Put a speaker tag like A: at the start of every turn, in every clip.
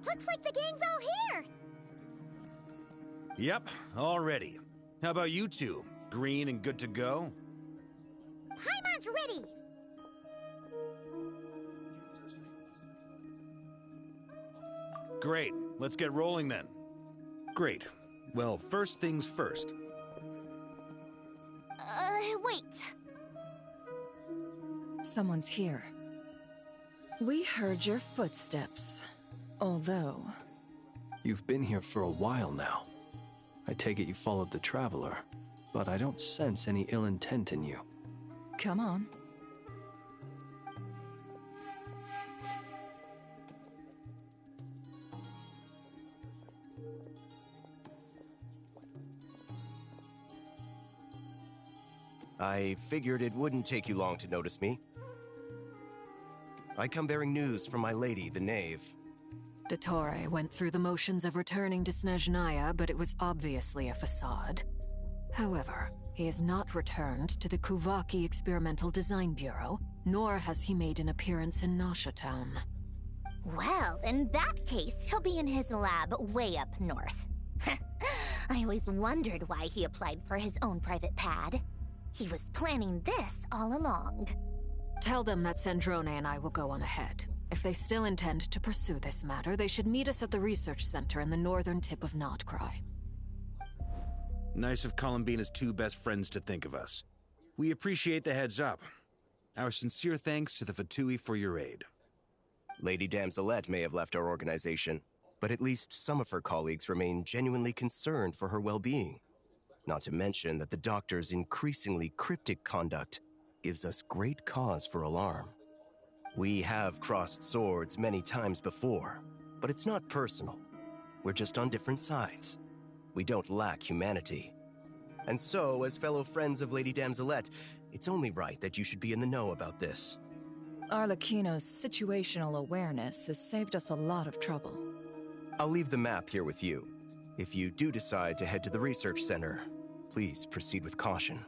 A: Looks like the gang's all here!
B: Yep, all ready. How about you two? Green and good to go?
A: Paimon's ready!
B: Great, let's get rolling then. Great. Well, first things first.
A: Wait.
C: Someone's here. We heard your footsteps. Although...
D: You've been here for a while now. I take it you followed the Traveler, but I don't sense any ill intent in you.
C: Come on.
E: I figured it wouldn't take you long to notice me. I come bearing news from my lady, the Knave.
F: Dottore went through the motions of returning to Snezhnaya, but it was obviously a facade. However, he has not returned to the Kuvaki Experimental Design Bureau, nor has he made an appearance in Nasha Town.
A: Well, in that case, he'll be in his lab way up north. I always wondered why he applied for his own private pad. He was planning this all along.
F: Tell them that Sandrone and I will go on ahead. If they still intend to pursue this matter, they should meet us at the research center in the northern tip of Notcry.
B: Nice of Columbina's two best friends to think of us. We appreciate the heads up. Our sincere thanks to the Fatui for your aid.
E: Lady Damselette may have left our organization, but at least some of her colleagues remain genuinely concerned for her well-being. Not to mention that the doctor's increasingly cryptic conduct gives us great cause for alarm. We have crossed swords many times before, but it's not personal. We're just on different sides. We don't lack humanity. And so, as fellow friends of Lady Damselette, it's only right that you should be in the know about this.
C: Arlecchino's situational awareness has saved us a lot of trouble.
E: I'll leave the map here with you. If you do decide to head to the research center, please proceed with caution.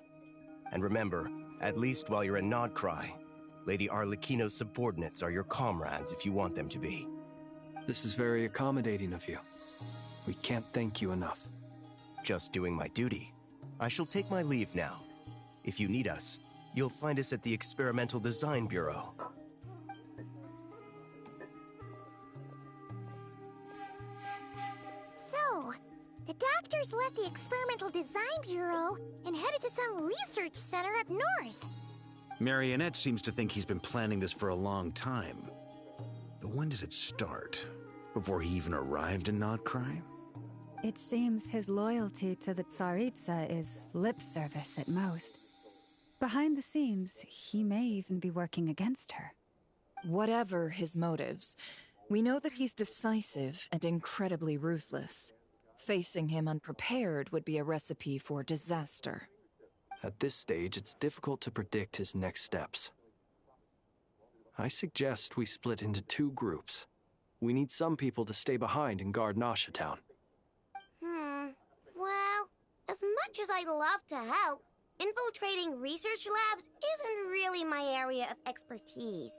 E: And remember, at least while you're in Nodcry, Lady Arlecchino's subordinates are your comrades if you want them to be.
D: This is very accommodating of you. We can't thank you enough.
E: Just doing my duty. I shall take my leave now. If you need us, you'll find us at the Experimental Design Bureau.
A: So, the doctors left the Experimental Design Bureau and headed to some research center up north.
B: Marionette seems to think he's been planning this for a long time. But when did it start? Before he even arrived in Nodcry?
G: It seems his loyalty to the Tsaritsa is lip service at most. Behind the scenes, he may even be working against her.
C: Whatever his motives, we know that he's decisive and incredibly ruthless. Facing him unprepared would be a recipe for disaster.
D: At this stage, it's difficult to predict his next steps. I suggest we split into two groups. We need some people to stay behind and guard Nasha Town.
A: Well, as much as I'd love to help, infiltrating research labs isn't really my area of expertise.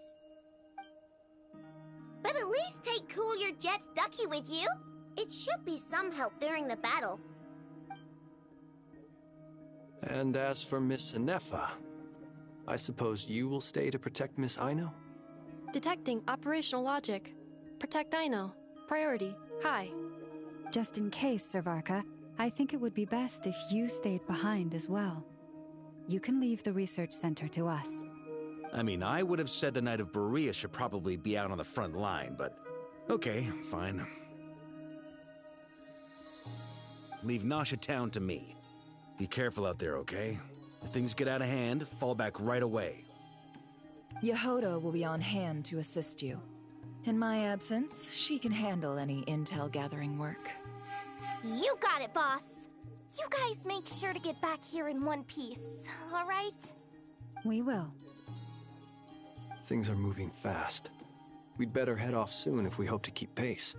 A: But at least take Cool Your Jet's Ducky with you. It should be some help during the battle.
D: And as for Miss Inefa, I suppose you will stay to protect Miss Aino?
H: Detecting operational logic. Protect Aino. Priority. High.
G: Just in case, Servarka, I think it would be best if you stayed behind as well. You can leave the research center to us.
B: I mean, I would have said the Knight of Berea should probably be out on the front line, but okay, fine. Leave Nasha Town to me. Be careful out there, okay? If things get out of hand, fall back right away.
C: Yehoda will be on hand to assist you. In my absence, she can handle any intel-gathering work.
A: You got it, boss. You guys make sure to get back here in one piece, all right?
G: We will.
D: Things are moving fast. We'd better head off soon if we hope to keep pace.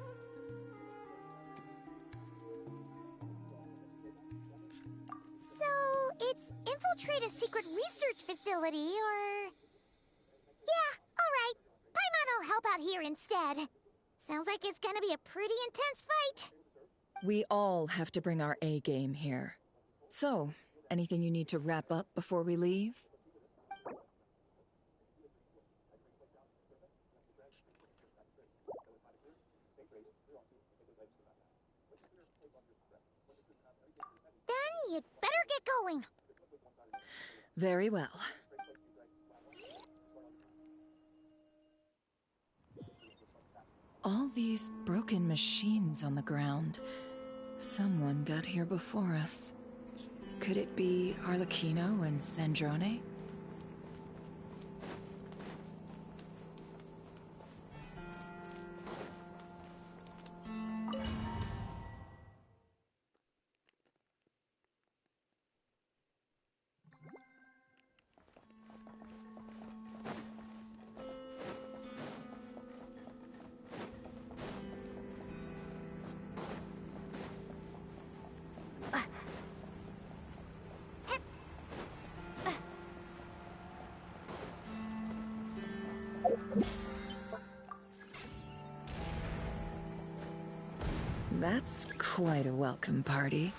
A: So, it's infiltrate a secret research facility, or... Yeah, all right. Paimon will help out here instead. Sounds like it's gonna be a pretty intense fight.
C: We all have to bring our A game here. So, anything you need to wrap up before we leave?
A: Then you'd better get going.
C: Very well. All these broken machines on the ground. Someone got here before us. Could it be Arlecchino and Sandrone? That's quite a welcome party.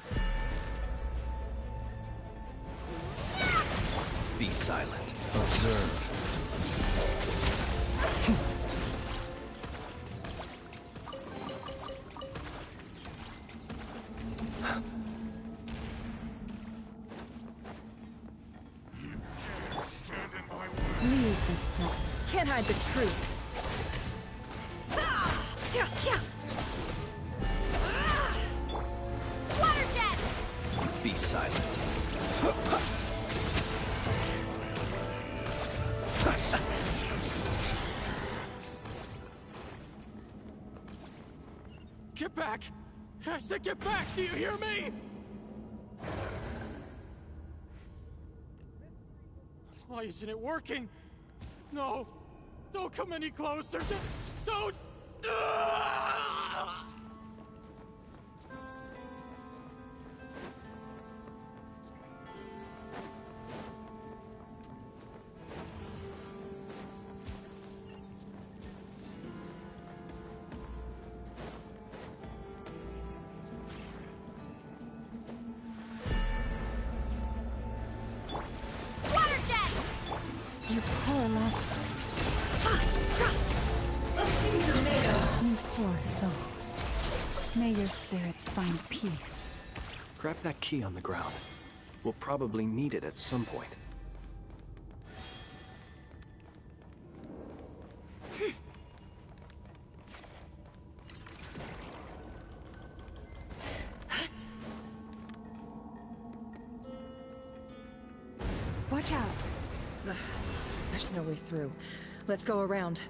D: Be silent.
B: Observe.
C: Leave this place. Can't hide the truth.
A: Water jet!
D: Be silent.
I: Get back! I said get back! Do you hear me? Why isn't it working? No! Don't come any closer! Don't!
A: Water jet!
G: You poor lost... You poor souls. May your spirits find peace.
D: Grab that key on the ground. We'll probably need it at some point.
G: Watch out.
C: Ugh, there's no way through. Let's go around.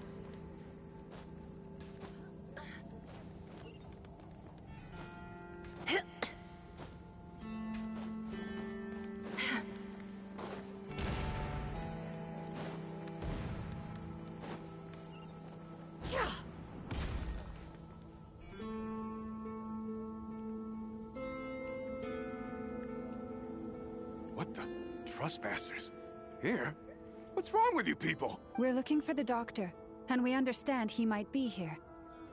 I: What the? Trespassers? Here? What's wrong with you people?
G: We're looking for the doctor, and we understand he might be here.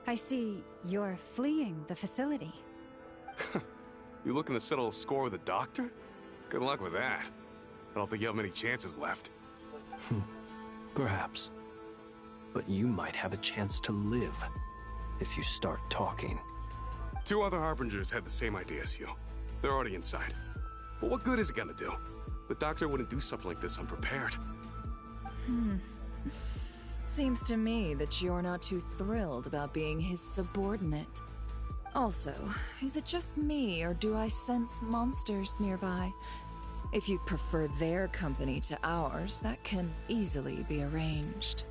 G: I see you're fleeing the facility.
I: You looking to settle a score with a doctor? Good luck with that. I don't think you have many chances left.
D: Perhaps. But you might have a chance to live if you start talking.
I: 2 other Harbingers had the same idea as you. They're already inside. But what good is it gonna do? The doctor wouldn't do something like this unprepared.
C: Seems to me that you're not too thrilled about being his subordinate. Also, is it just me, or do I sense monsters nearby? If you'd prefer their company to ours, that can easily be arranged.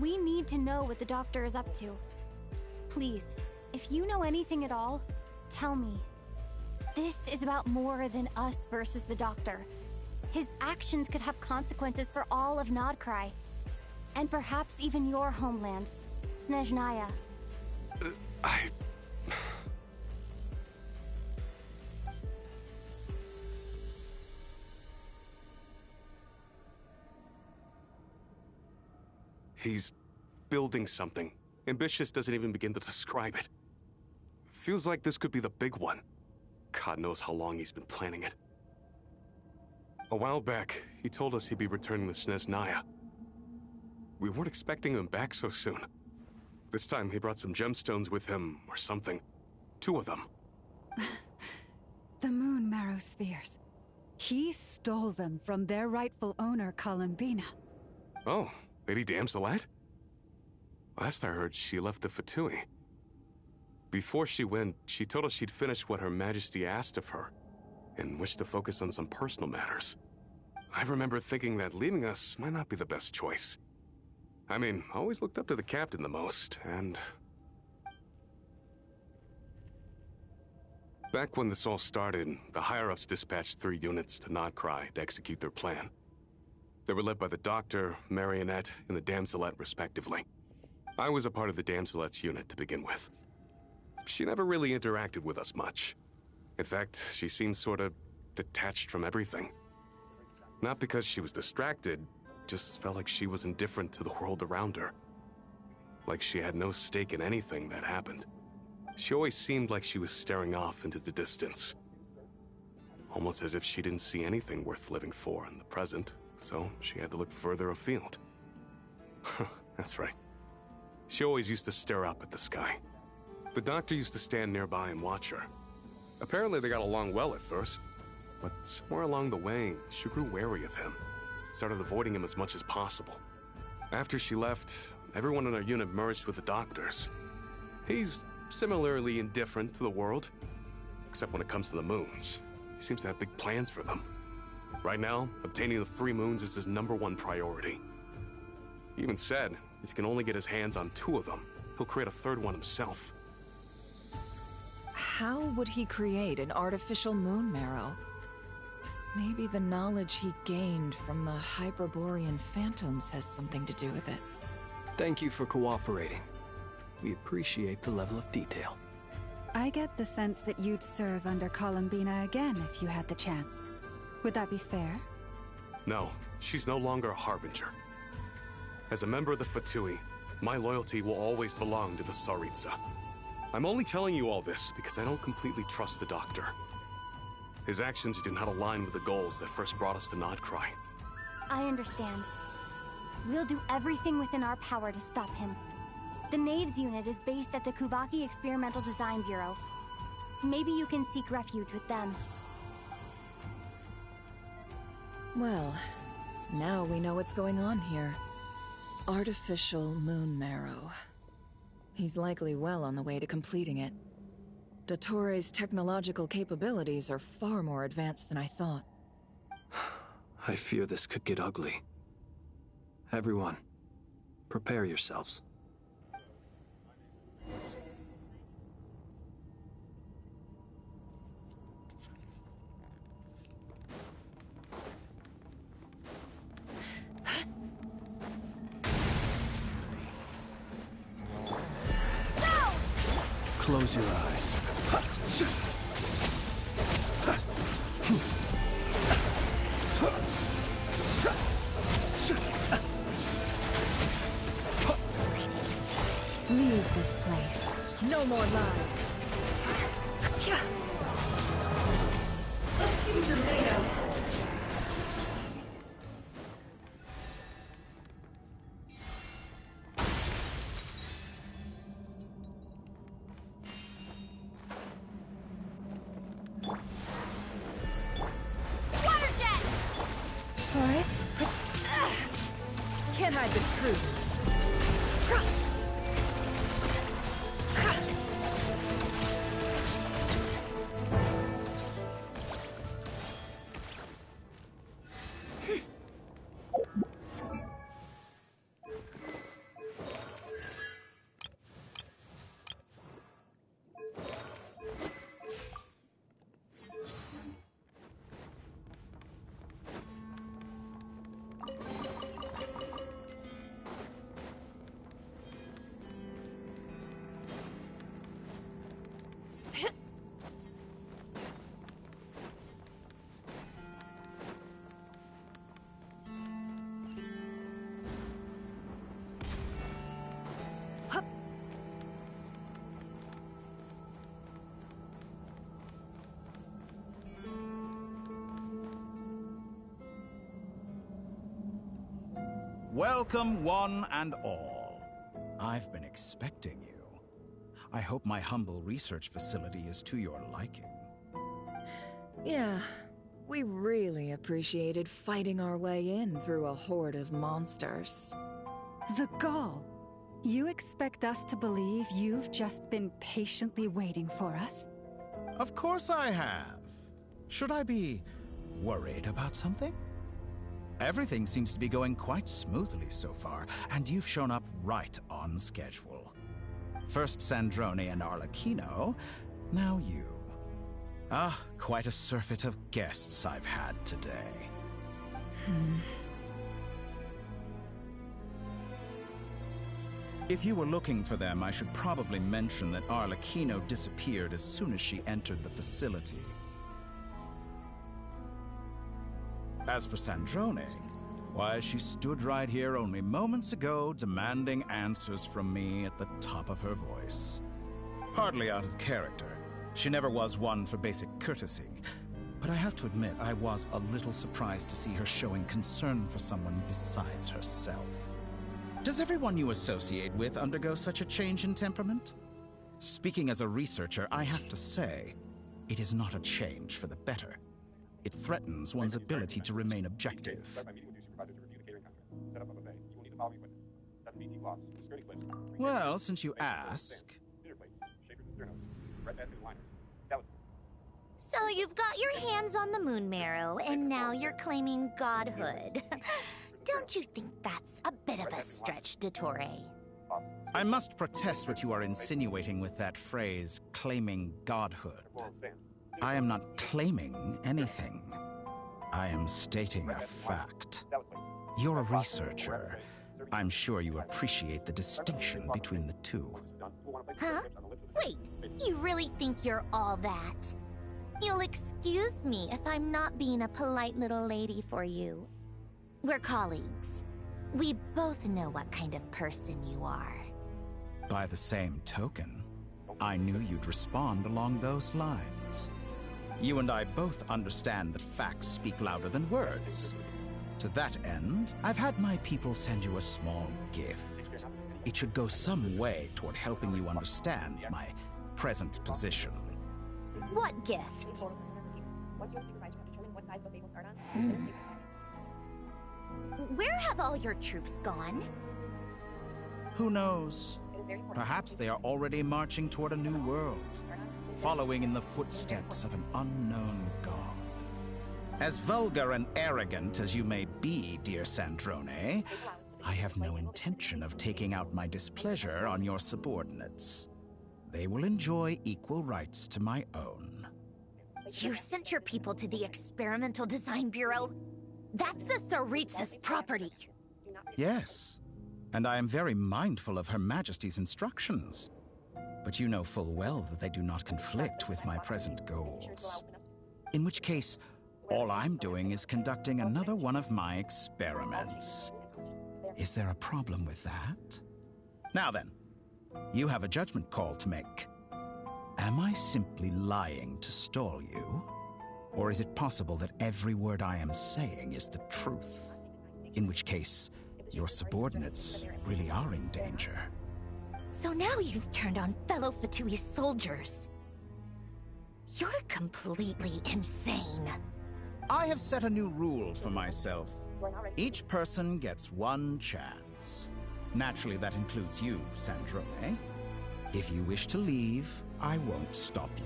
J: We need to know what the doctor is up to. Please, if you know anything at all, tell me. This is about more than us versus the doctor. His actions could have consequences for all of Nodcry. And perhaps even your homeland, Snezhnaya.
I: He's building something. Ambitious doesn't even begin to describe it. Feels like this could be the big one. God knows how long he's been planning it. A while back, he told us he'd be returning to Snezhnaya. We weren't expecting him back so soon. This time, he brought some gemstones with him, or something. 2 of them.
G: The moon marrow spheres. He stole them from their rightful owner, Columbina.
I: Oh, Lady Damselat? Last I heard, she left the Fatui. Before she went, she told us she'd finish what Her Majesty asked of her, and wished to focus on some personal matters. I remember thinking that leaving us might not be the best choice. I mean, I always looked up to the captain the most, and... Back when this all started, the higher-ups dispatched 3 units to Nodcry to execute their plan. They were led by the Doctor, Marionette, and the Damselet, respectively. I was a part of the Damselet's unit to begin with. She never really interacted with us much. In fact, she seemed sort of detached from everything. Not because she was distracted, just felt like she was indifferent to the world around her. Like she had no stake in anything that happened. She always seemed like she was staring off into the distance. Almost as if she didn't see anything worth living for in the present, so she had to look further afield. That's right. She always used to stare up at the sky. The Doctor used to stand nearby and watch her. Apparently they got along well at first, but somewhere along the way, she grew wary of him. Started avoiding him as much as possible. After she left, everyone in our unit merged with the Doctor's. He's similarly indifferent to the world, except when it comes to the moons. He seems to have big plans for them. Right now, obtaining the 3 moons is his #1 priority. He even said, if he can only get his hands on 2 of them, he'll create a 3rd one himself.
C: How would he create an artificial moon marrow? Maybe the knowledge he gained from the Hyperborean phantoms has something to do with it.
D: Thank you for cooperating. We appreciate the level of detail.
G: I get the sense that you'd serve under Columbina again if you had the chance. Would that be fair?
I: No, she's no longer a Harbinger. As a member of the Fatui, my loyalty will always belong to the Tsaritsa. I'm only telling you all this because I don't completely trust the Doctor. His actions do not align with the goals that first brought us to Nodcry.
J: I understand. We'll do everything within our power to stop him. The Knaves unit is based at the Kuvaki Experimental Design Bureau. Maybe you can seek refuge with them.
C: Well, now we know what's going on here. Artificial moon marrow. He's likely well on the way to completing it. Dottore's technological capabilities are far more advanced than I thought.
D: I fear this could get ugly. Everyone, prepare yourselves. Close your eyes.
G: Leave this place. No more lies. Let's see the tomatoes.
C: Can't hide the truth.
K: Welcome, one and all. I've been expecting you. I hope my humble research facility is to your liking.
C: Yeah, we really appreciated fighting our way in through a horde of monsters.
G: The gall. You expect us to believe you've just been patiently waiting for us?
K: Of course I have. Should I be worried about something? Everything seems to be going quite smoothly so far, and you've shown up right on schedule. First Sandrone and Arlecchino, now you. Ah, quite a surfeit of guests I've had today. If you were looking for them, I should probably mention that Arlecchino disappeared as soon as she entered the facility. As for Sandrone, why, she stood right here only moments ago demanding answers from me at the top of her voice. Hardly out of character. She never was one for basic courtesy. But I have to admit, I was a little surprised to see her showing concern for someone besides herself. Does everyone you associate with undergo such a change in temperament? Speaking as a researcher, I have to say, it is not a change for the better. It threatens one's ability to remain objective. Well, since you ask...
A: So you've got your hands on the moon marrow, and now you're claiming godhood. Don't you think that's a bit of a stretch, Dottore?
K: I must protest what you are insinuating with that phrase, claiming godhood. I am not claiming anything. I am stating a fact. You're a researcher. I'm sure you appreciate the distinction between the two.
A: Huh? Wait, you really think you're all that? You'll excuse me if I'm not being a polite little lady for you. We're colleagues. We both know what kind of person you are.
K: By the same token, I knew you'd respond along those lines. You and I both understand that facts speak louder than words. To that end, I've had my people send you a small gift. It should go some way toward helping you understand my present position.
A: What gift? Where have all your troops gone?
K: Who knows? Perhaps they are already marching toward a new world, following in the footsteps of an unknown god. As vulgar and arrogant as you may be, dear Sandrone, I have no intention of taking out my displeasure on your subordinates. They will enjoy equal rights to my own.
A: You sent your people to the Experimental Design Bureau? That's the Tsaritsa's property.
K: Yes, and I am very mindful of Her Majesty's instructions. But you know full well that they do not conflict with my present goals. In which case, all I'm doing is conducting another one of my experiments. Is there a problem with that? Now then, you have a judgment call to make. Am I simply lying to stall you? Or is it possible that every word I am saying is the truth? In which case, your subordinates really are in danger.
A: So now you've turned on fellow Fatui soldiers. You're completely insane.
K: I have set a new rule for myself. Each person gets one chance. Naturally, that includes you, Sandrone. If you wish to leave, I won't stop you.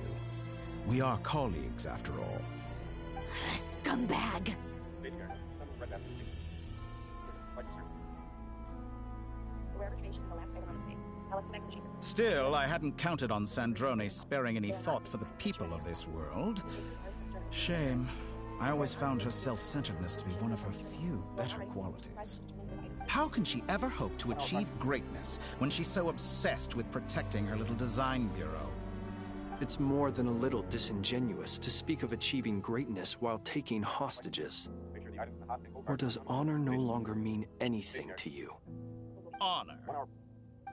K: We are colleagues, after all.
A: Scumbag!
K: Still, I hadn't counted on Sandrone sparing any thought for the people of this world. Shame. I always found her self-centeredness to be one of her few better qualities. How can she ever hope to achieve greatness when she's so obsessed with protecting her little design bureau?
D: It's more than a little disingenuous to speak of achieving greatness while taking hostages. Or does honor no longer mean anything to you?
K: Honor?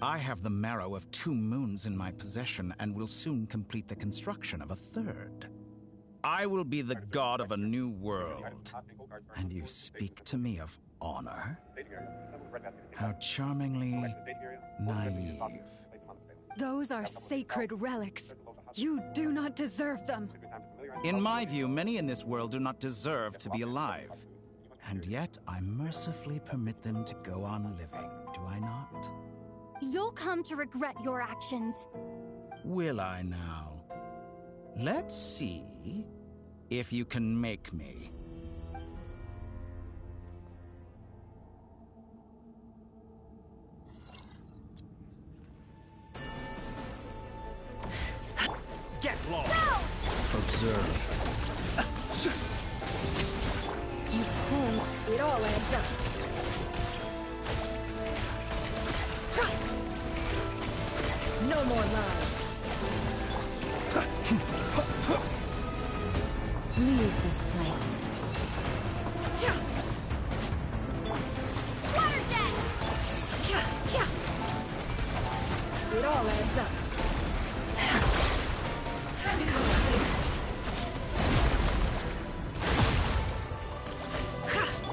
K: I have the marrow of 2 moons in my possession and will soon complete the construction of a 3rd. I will be the god of a new world. And you speak to me of honor? How charmingly naive.
G: Those are sacred relics. You do not deserve them.
K: In my view, many in this world do not deserve to be alive. And yet, I mercifully permit them to go on living, do I not?
J: You'll come to regret your actions.
K: Will I now? Let's see if you can make me.
L: Get lost!
J: Go!
K: Observe.
G: You pull, it all adds up. No more lies. Leave this place.
J: Water jet!
G: It all adds up.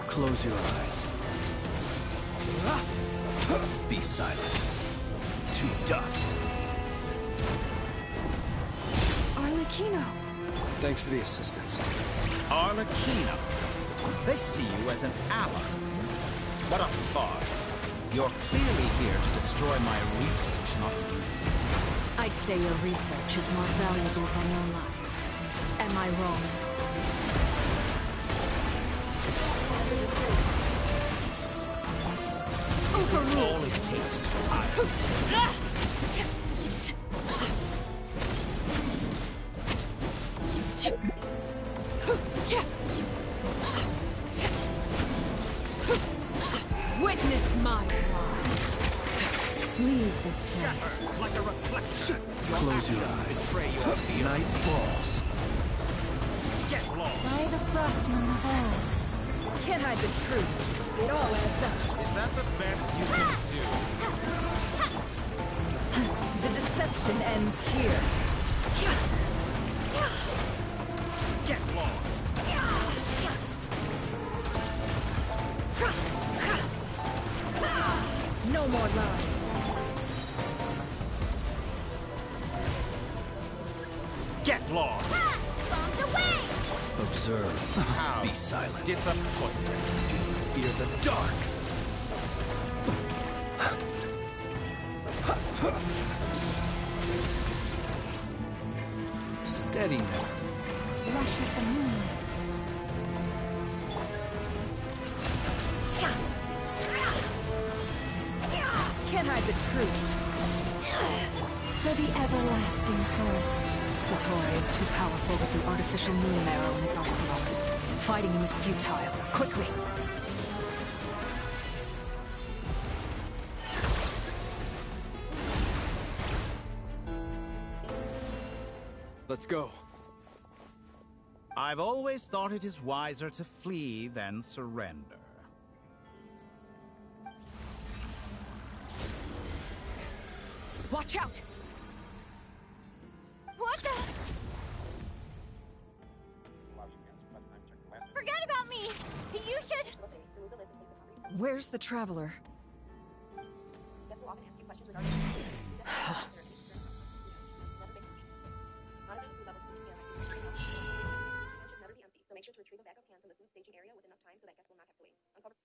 D: Close your eyes. Be silent. To dust.
G: Arlecchino!
D: Thanks for the assistance.
K: Arlecchino. They see you as an ally. What a farce. You're clearly here to destroy my research, not me.
F: I'd say your research is more valuable than your life. Am I wrong?
K: This is all it takes to time.
F: Witness my lies.
G: Leave this place.
L: Like a reflection.
D: Close your eyes. Night falls.
L: Get lost!
G: By the frost moon of old. Can't hide the truth. It all adds up.
L: Is that the best you can do?
G: The deception ends here.
L: Get lost!
G: No more lies.
L: Get lost!
J: Bombs away!
D: Observe.
L: How
D: Be silent.
L: disappointing.
D: Fear the dark. Steady now.
G: Lush as the moon. Can't hide the truth. For the everlasting forest.
F: Dottore is too powerful with the artificial moon marrow in his arsenal. Fighting him is futile. Quickly!
D: Let's go.
K: I've always thought it is wiser to flee than surrender.
F: Watch out!
J: What the? Forget about me! You should...
C: Where's the Traveler?
M: Make sure to retrieve a backup can from the food staging area with enough time so that guests will not have to wait. Uncover.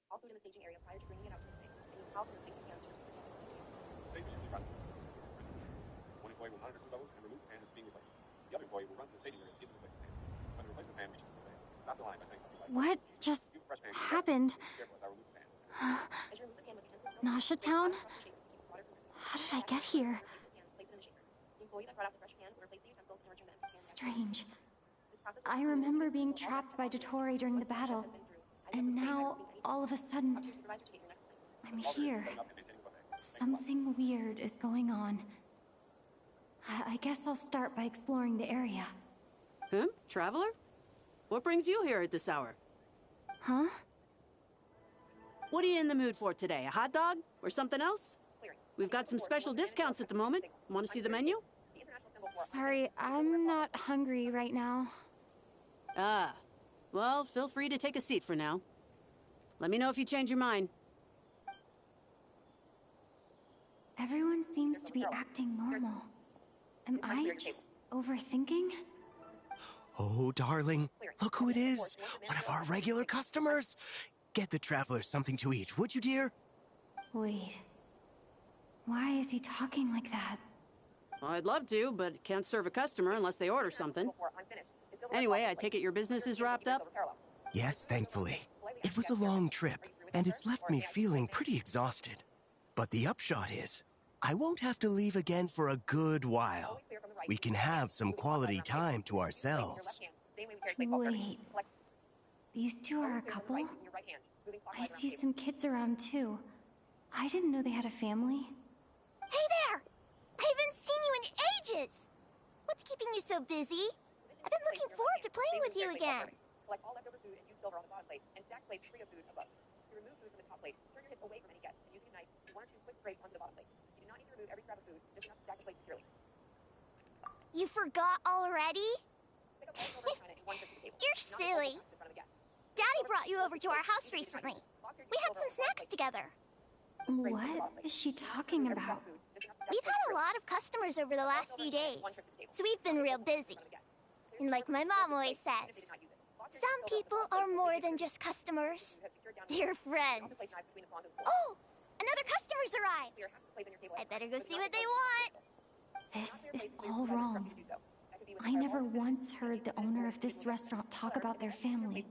M: All food in the staging area prior to bringing it out to the plate. And use towels to replace the cans.
I: One employee will monitor food levels and remove the pan as being replaced. The other employee will run to the staging area to get the replacement pan. When the replacement pan reaches the plate, stop the line by saying something like,
J: What just happened? Nasha Town? How did I get here? Strange. I remember being trapped by Dottore during the battle, and now, all of a sudden, I'm here. Something weird is going on. I guess I'll start by exploring the area.
N: Huh? Traveler? What brings you here at this hour?
J: Huh?
N: What are you in the mood for today? A hot dog? Or something else? We've got some special discounts at the moment. Want to see the menu?
J: Sorry, I'm not hungry right now.
N: Ah. Well, feel free to take a seat for now. Let me know if you change your mind.
J: Everyone seems to be acting normal. Am I just overthinking?
E: Oh, darling, look who it is. One of our regular customers. Get the travelers something to eat, would you, dear?
J: Wait. Why is he talking like that?
N: Well, I'd love to, but can't serve a customer unless they order something. Anyway, I take it your business is wrapped up?
E: Yes, thankfully. It was a long trip, and it's left me feeling pretty exhausted. But the upshot is, I won't have to leave again for a good while. We can have some quality time to ourselves.
J: Wait. These two are a couple? I see some kids around too. I didn't know they had a family.
A: Hey there! I haven't seen you in ages! What's keeping you so busy? I've been looking forward to playing with you again.
M: Collect all leftover food and use silver on the bottom plate, and stack plates free of food above. To remove food from the top plate, turn your hips away from any guests, and using a knife, do 1 or 2 quick scrapes onto the bottom plate. You do not need to remove every scrap of food, just enough to stack the plate securely.
A: You forgot already?
M: Pick up all silver and china and 1 the table.
A: You're silly. Daddy brought you over to our house recently. We had some snacks together.
J: What is she talking about?
A: We've had a lot of customers over the last few days, so we've been real busy. And like my mom always says, some people are more than just customers. They're friends. Oh, another customer's arrived. I better go see what they want.
J: This is all wrong. I never once heard the owner of this restaurant talk about their family.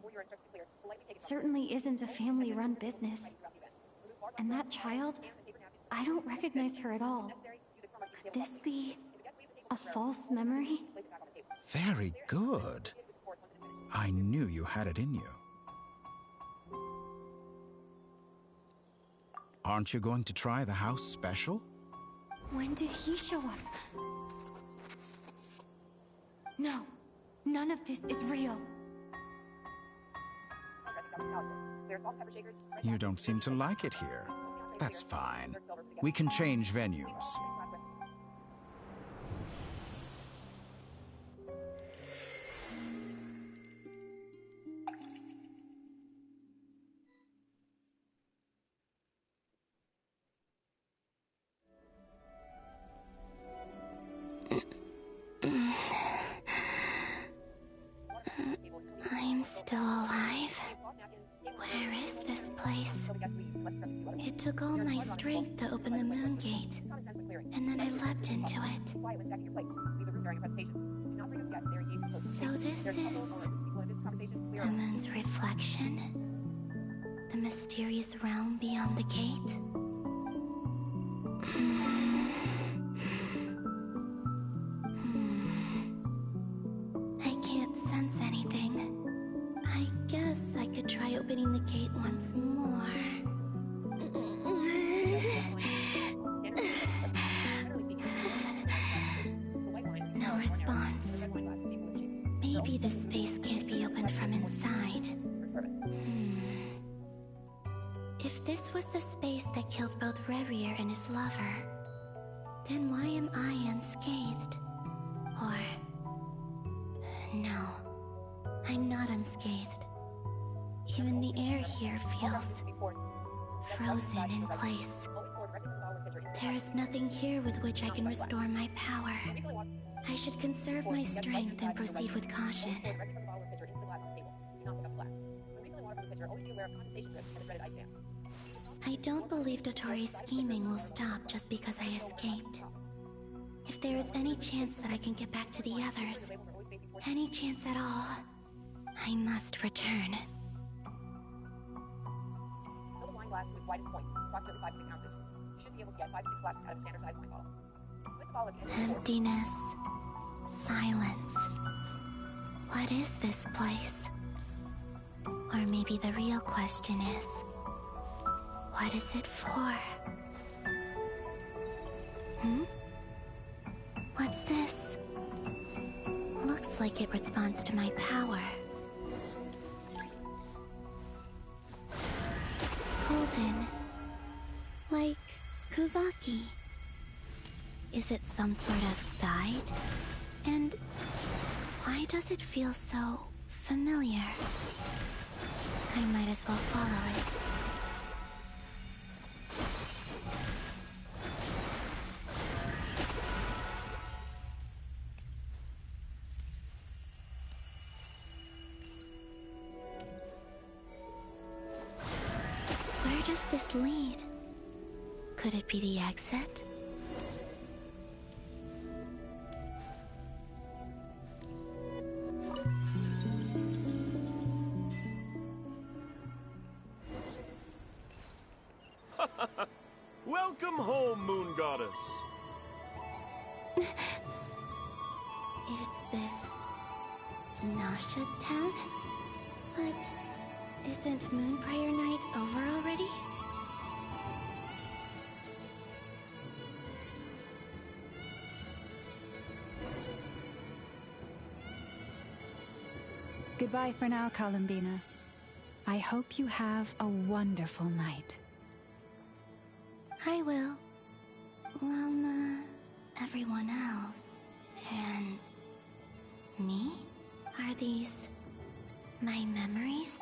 J: It certainly isn't a family-run business. And that child, I don't recognize her at all. Could this be a false memory?
K: Very good. I knew you had it in you. Aren't you going to try the house special?
J: When did he show up? No, none of this is real.
K: You don't seem to like it here. That's fine. We can change venues.
A: I'm still alive. Where is this place? It took all my strength to open the moon gate, and then I leapt into it. So this is the moon's reflection? The mysterious realm beyond the gate? I can't sense anything. I guess I could try opening the gate once more. No response. Maybe this space can't be opened from inside. If this was the space that killed both Revier and his lover, then why am I unscathed? Or... no, I'm not unscathed. Even the air here feels frozen in place. There is nothing here with which I can restore my power. I should conserve my strength and proceed with caution. I don't believe Dotori's scheming will stop just because I escaped. If there is any chance that I can get back to the others, any chance at all, I must return.
M: Fill the wine glass to its widest point, approximately 5 to 6 ounces. You should be able to get 5 to 6 glasses out of a standard size wine bottle. Twist the bottle at the end of the
A: Emptiness. Silence. What is this place? Or maybe the real question is, what is it for? What's this? Looks like it responds to my power. Golden. Like Kuvaki. Is it some sort of guide? And why does it feel so familiar? I might as well follow it. Where does this lead? Could it be the exit?
L: Welcome home, Moon Goddess.
A: Is this Nasha Town? But isn't Moon Prayer Night over already?
G: Goodbye for now, Columbina. I hope you have a wonderful night.
A: I will. Everyone else. And me? Are these my memories?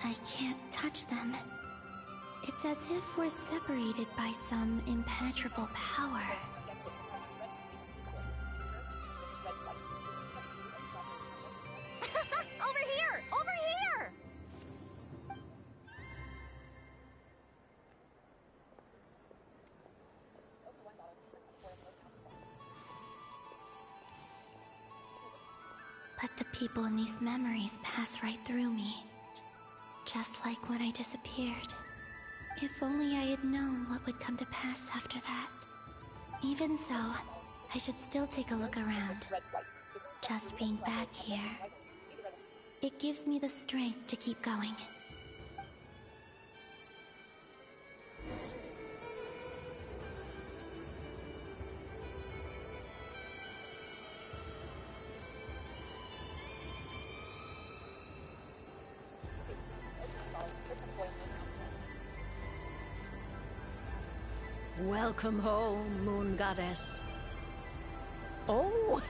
A: I can't touch them. It's as if we're separated by some impenetrable power.
O: Over here! Over here!
A: But the people in these memories pass right through me. Just like when I disappeared. If only I had known what would come to pass after that. Even so, I should still take a look around. Just being back here, it gives me the strength to keep going.
P: Welcome home, Moon Goddess. Oh,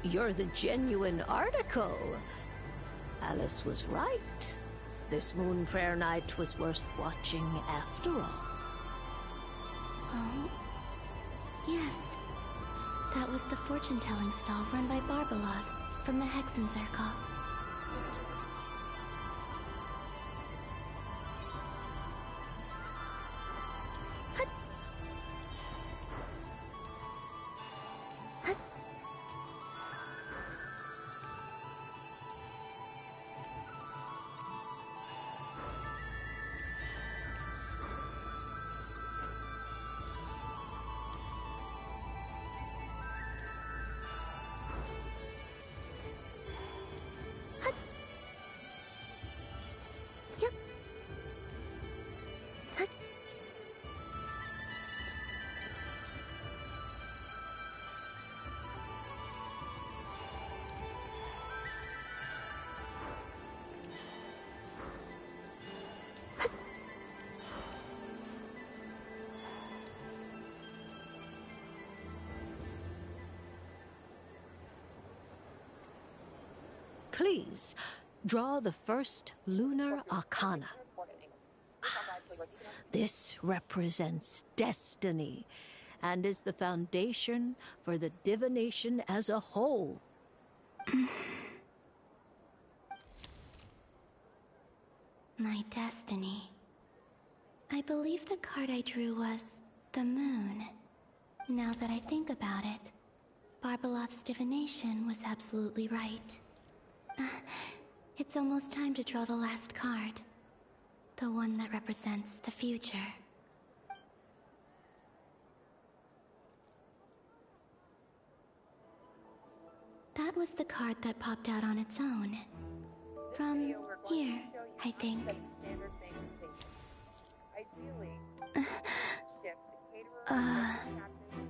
P: you're the genuine article. Alice was right. This Moon Prayer Night was worth watching after all.
A: Oh? Yes. That was the fortune-telling stall run by Barbeloth from the Hexen Circle.
P: Please, draw the first lunar arcana. This represents destiny and is the foundation for the divination as a whole.
A: My destiny. I believe the card I drew was the moon. Now that I think about it, Barbeloth's divination was absolutely right. It's almost time to draw the last card. The one that represents the future. That was the card that popped out on its own. From here, I think.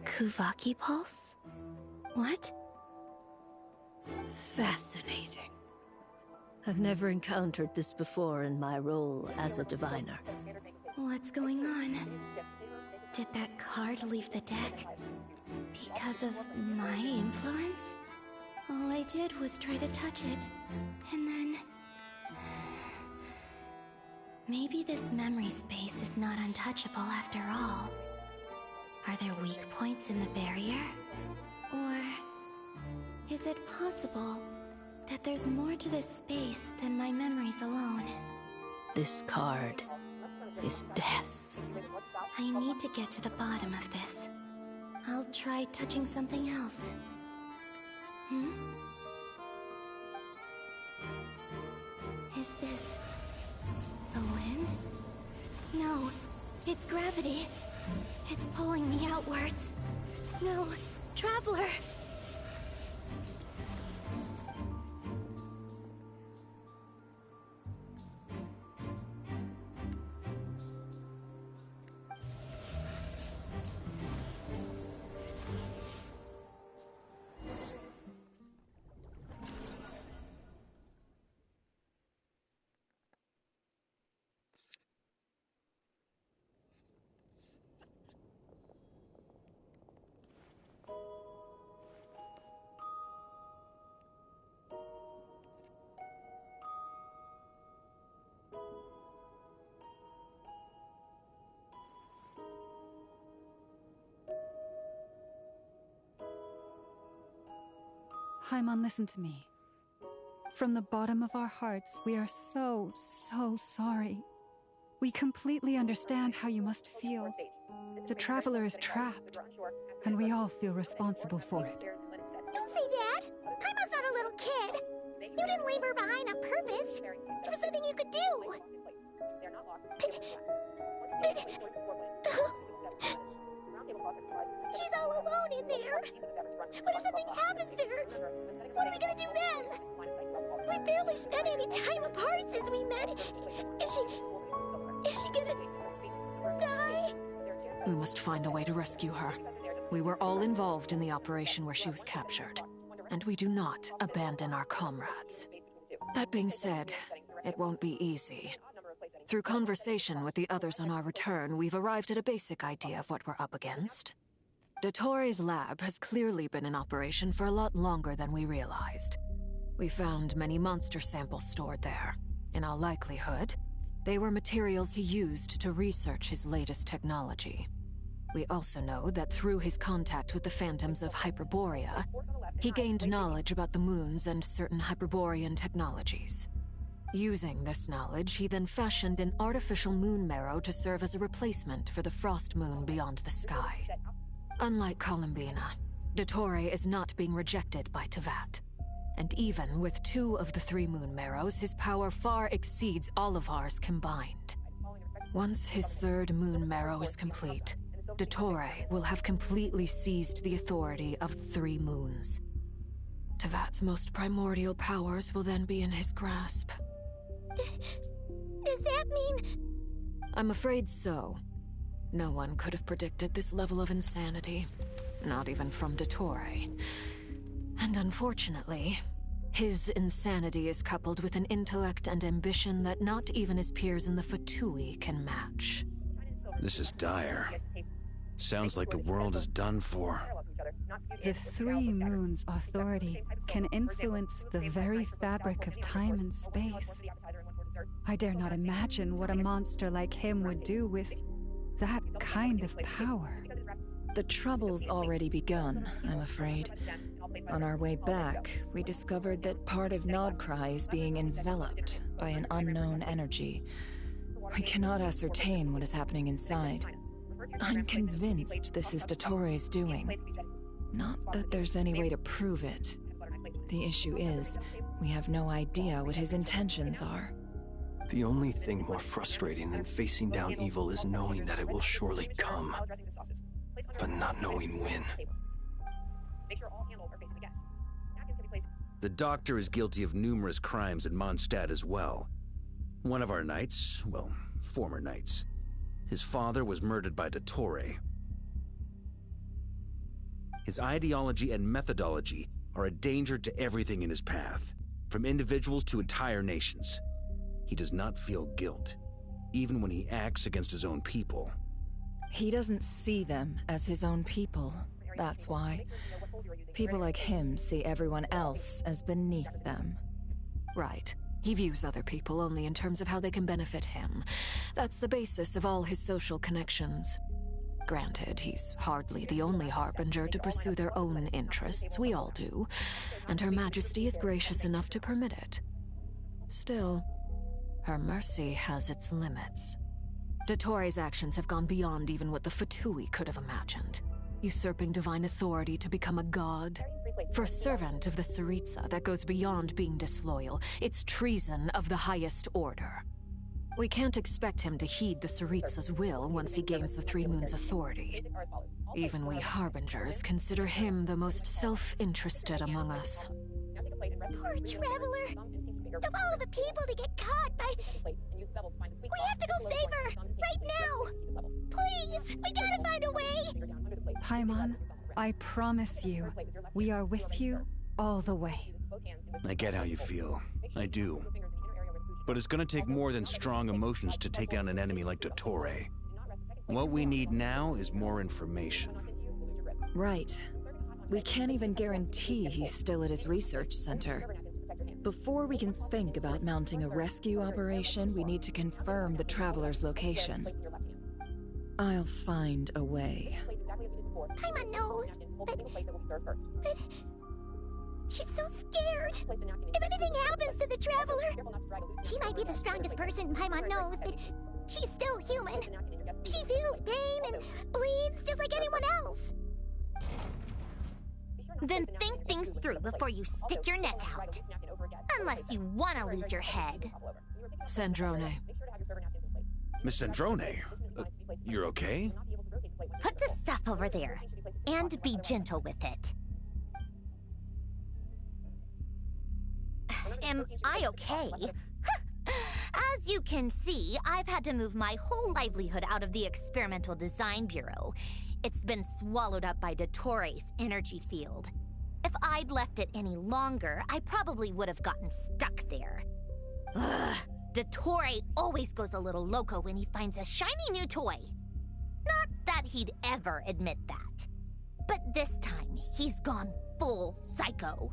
A: Kuvaki Pulse?
P: What? Fascinating. I've never encountered this before in my role as a diviner.
Q: What's going on? Did that card leave the deck? Because of my influence? All I did was try to touch it, and then... Maybe this memory space is not untouchable after all. Are there weak points in the barrier? Or... is it possible that there's more to this space than my memories alone?
P: This card is death.
Q: I need to get to the bottom of this. I'll try touching something else. Is this... the wind? No, it's gravity. It's pulling me outwards. No, Traveler!
G: Haimon, listen to me. From the bottom of our hearts, we are so sorry. We completely understand how you must feel. The Traveler is trapped, and we all feel responsible for it.
A: Don't say that! Haimon's not a little kid! You didn't leave her behind on purpose! There was nothing you could do! She's all alone in there! What if something happens to her? What are we gonna do then? We barely spent any time apart since we met. Is she gonna die?
F: We must find a way to rescue her. We were all involved in the operation where she was captured, and we do not abandon our comrades. That being said, it won't be easy. Through conversation with the others on our return, we've arrived at a basic idea of what we're up against. Dottore lab has clearly been in operation for a lot longer than we realized. We found many monster samples stored there. In all likelihood, they were materials he used to research his latest technology. We also know that through his contact with the phantoms of Hyperborea, he gained knowledge about the moons and certain Hyperborean technologies. Using this knowledge, he then fashioned an artificial moon marrow to serve as a replacement for the frost moon beyond the sky. Unlike Columbina, Dottore is not being rejected by Tevat. And even with 2 of the 3 moon marrows, his power far exceeds all of ours combined. Once his 3rd moon marrow is complete, Dottore will have completely seized the authority of 3 moons. Tevat's most primordial powers will then be in his grasp.
A: Does that mean...
F: I'm afraid so. No one could have predicted this level of insanity. Not even from Dottore. And unfortunately, his insanity is coupled with an intellect and ambition that not even his peers in the Fatui can match.
B: This is dire. Sounds like the world is done for.
G: The 3 moons' authority can influence the very fabric of time and space. I dare not imagine what a monster like him would do with that kind of power.
C: The trouble's already begun, I'm afraid. On our way back, we discovered that part of Nodcry is being enveloped by an unknown energy. We cannot ascertain what is happening inside. I'm convinced this is Dottore's doing. Not that there's any way to prove it. The issue is, we have no idea what his intentions are.
D: The only thing more frustrating than facing down evil is knowing that it will surely come, but not knowing when.
B: The Doctor is guilty of numerous crimes in Mondstadt as well. One of our knights, well, former knights, his father was murdered by Dottore. His ideology and methodology are a danger to everything in his path, from individuals to entire nations. He does not feel guilt, even when he acts against his own people.
C: He doesn't see them as his own people, that's why. People like him see everyone else as beneath them.
F: Right. He views other people only in terms of how they can benefit him. That's the basis of all his social connections. Granted, he's hardly the only harbinger to pursue their own interests. We all do. And Her Majesty is gracious enough to permit it. Still, her mercy has its limits. Dottoro's actions have gone beyond even what the Fatui could have imagined. Usurping divine authority to become a god. For a servant of the Tsaritsa, that goes beyond being disloyal. It's treason of the highest order. We can't expect him to heed the Tsaritsa's will once he gains the Three Moons' authority. Even we Harbingers consider him the most self-interested among us.
A: Poor Traveler! Of all the people to get caught by... We have to go save her! Right now! Please! We gotta find a way!
G: Paimon, I promise you, we are with you all the way.
B: I get how you feel. I do. But it's gonna take more than strong emotions to take down an enemy like Dottore. What we need now is more information.
C: Right. We can't even guarantee he's still at his research center. Before we can think about mounting a rescue operation, we need to confirm the Traveler's location. I'll find a way.
A: Paimon knows, but she's so scared. If anything happens to the Traveler, she might be the strongest person Paimon knows, but she's still human. She feels pain and bleeds just like anyone else. Then think things through before you stick your neck out. Unless you want to lose your head.
F: Sandrone.
B: Miss Sandrone, you're okay?
A: Put the stuff over there, and be gentle with it. Am I okay? As you can see, I've had to move my whole livelihood out of the Experimental Design Bureau. It's been swallowed up by Dottore's energy field. If I'd left it any longer, I probably would have gotten stuck there. Ugh, Dottore always goes a little loco when he finds a shiny new toy. Not that he'd ever admit that. But this time, he's gone full psycho.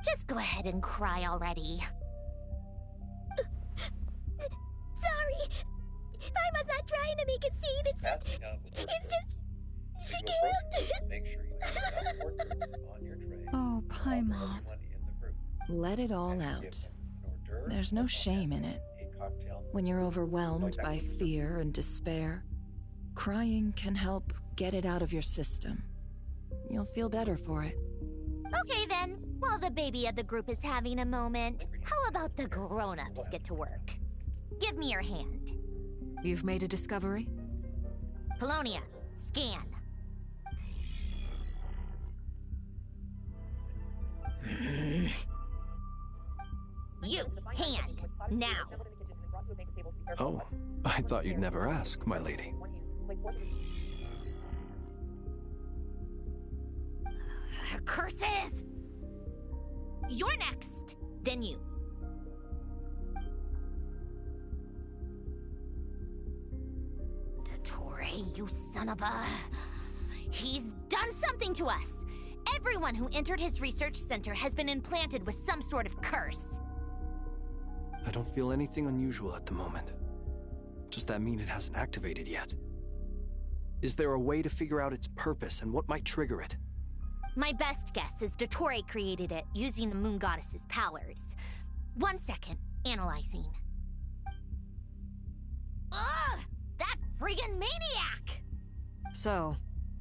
A: Just go ahead and cry already. Sorry. Paimon's not trying to make it seem. It's just... She can't.
G: Oh, Paimon.
C: Let it all out. There's no shame in it. When you're overwhelmed by fear and despair, crying can help get it out of your system. You'll feel better for it.
A: Okay then, while the baby of the group is having a moment, how about the grown-ups get to work? Give me your hand.
F: You've made a discovery?
A: Polonia, scan. You, hand, now.
D: Oh, I thought you'd never ask, my lady.
A: Curses! You're next, then you. Dottore, you son of a... He's done something to us! Everyone who entered his research center has been implanted with some sort of curse.
D: I don't feel anything unusual at the moment. Does that mean it hasn't activated yet? Is there a way to figure out its purpose and what might trigger it?
A: My best guess is Dottore created it using the Moon Goddess's powers. 1 second, analyzing. Ugh! That friggin' maniac!
F: So,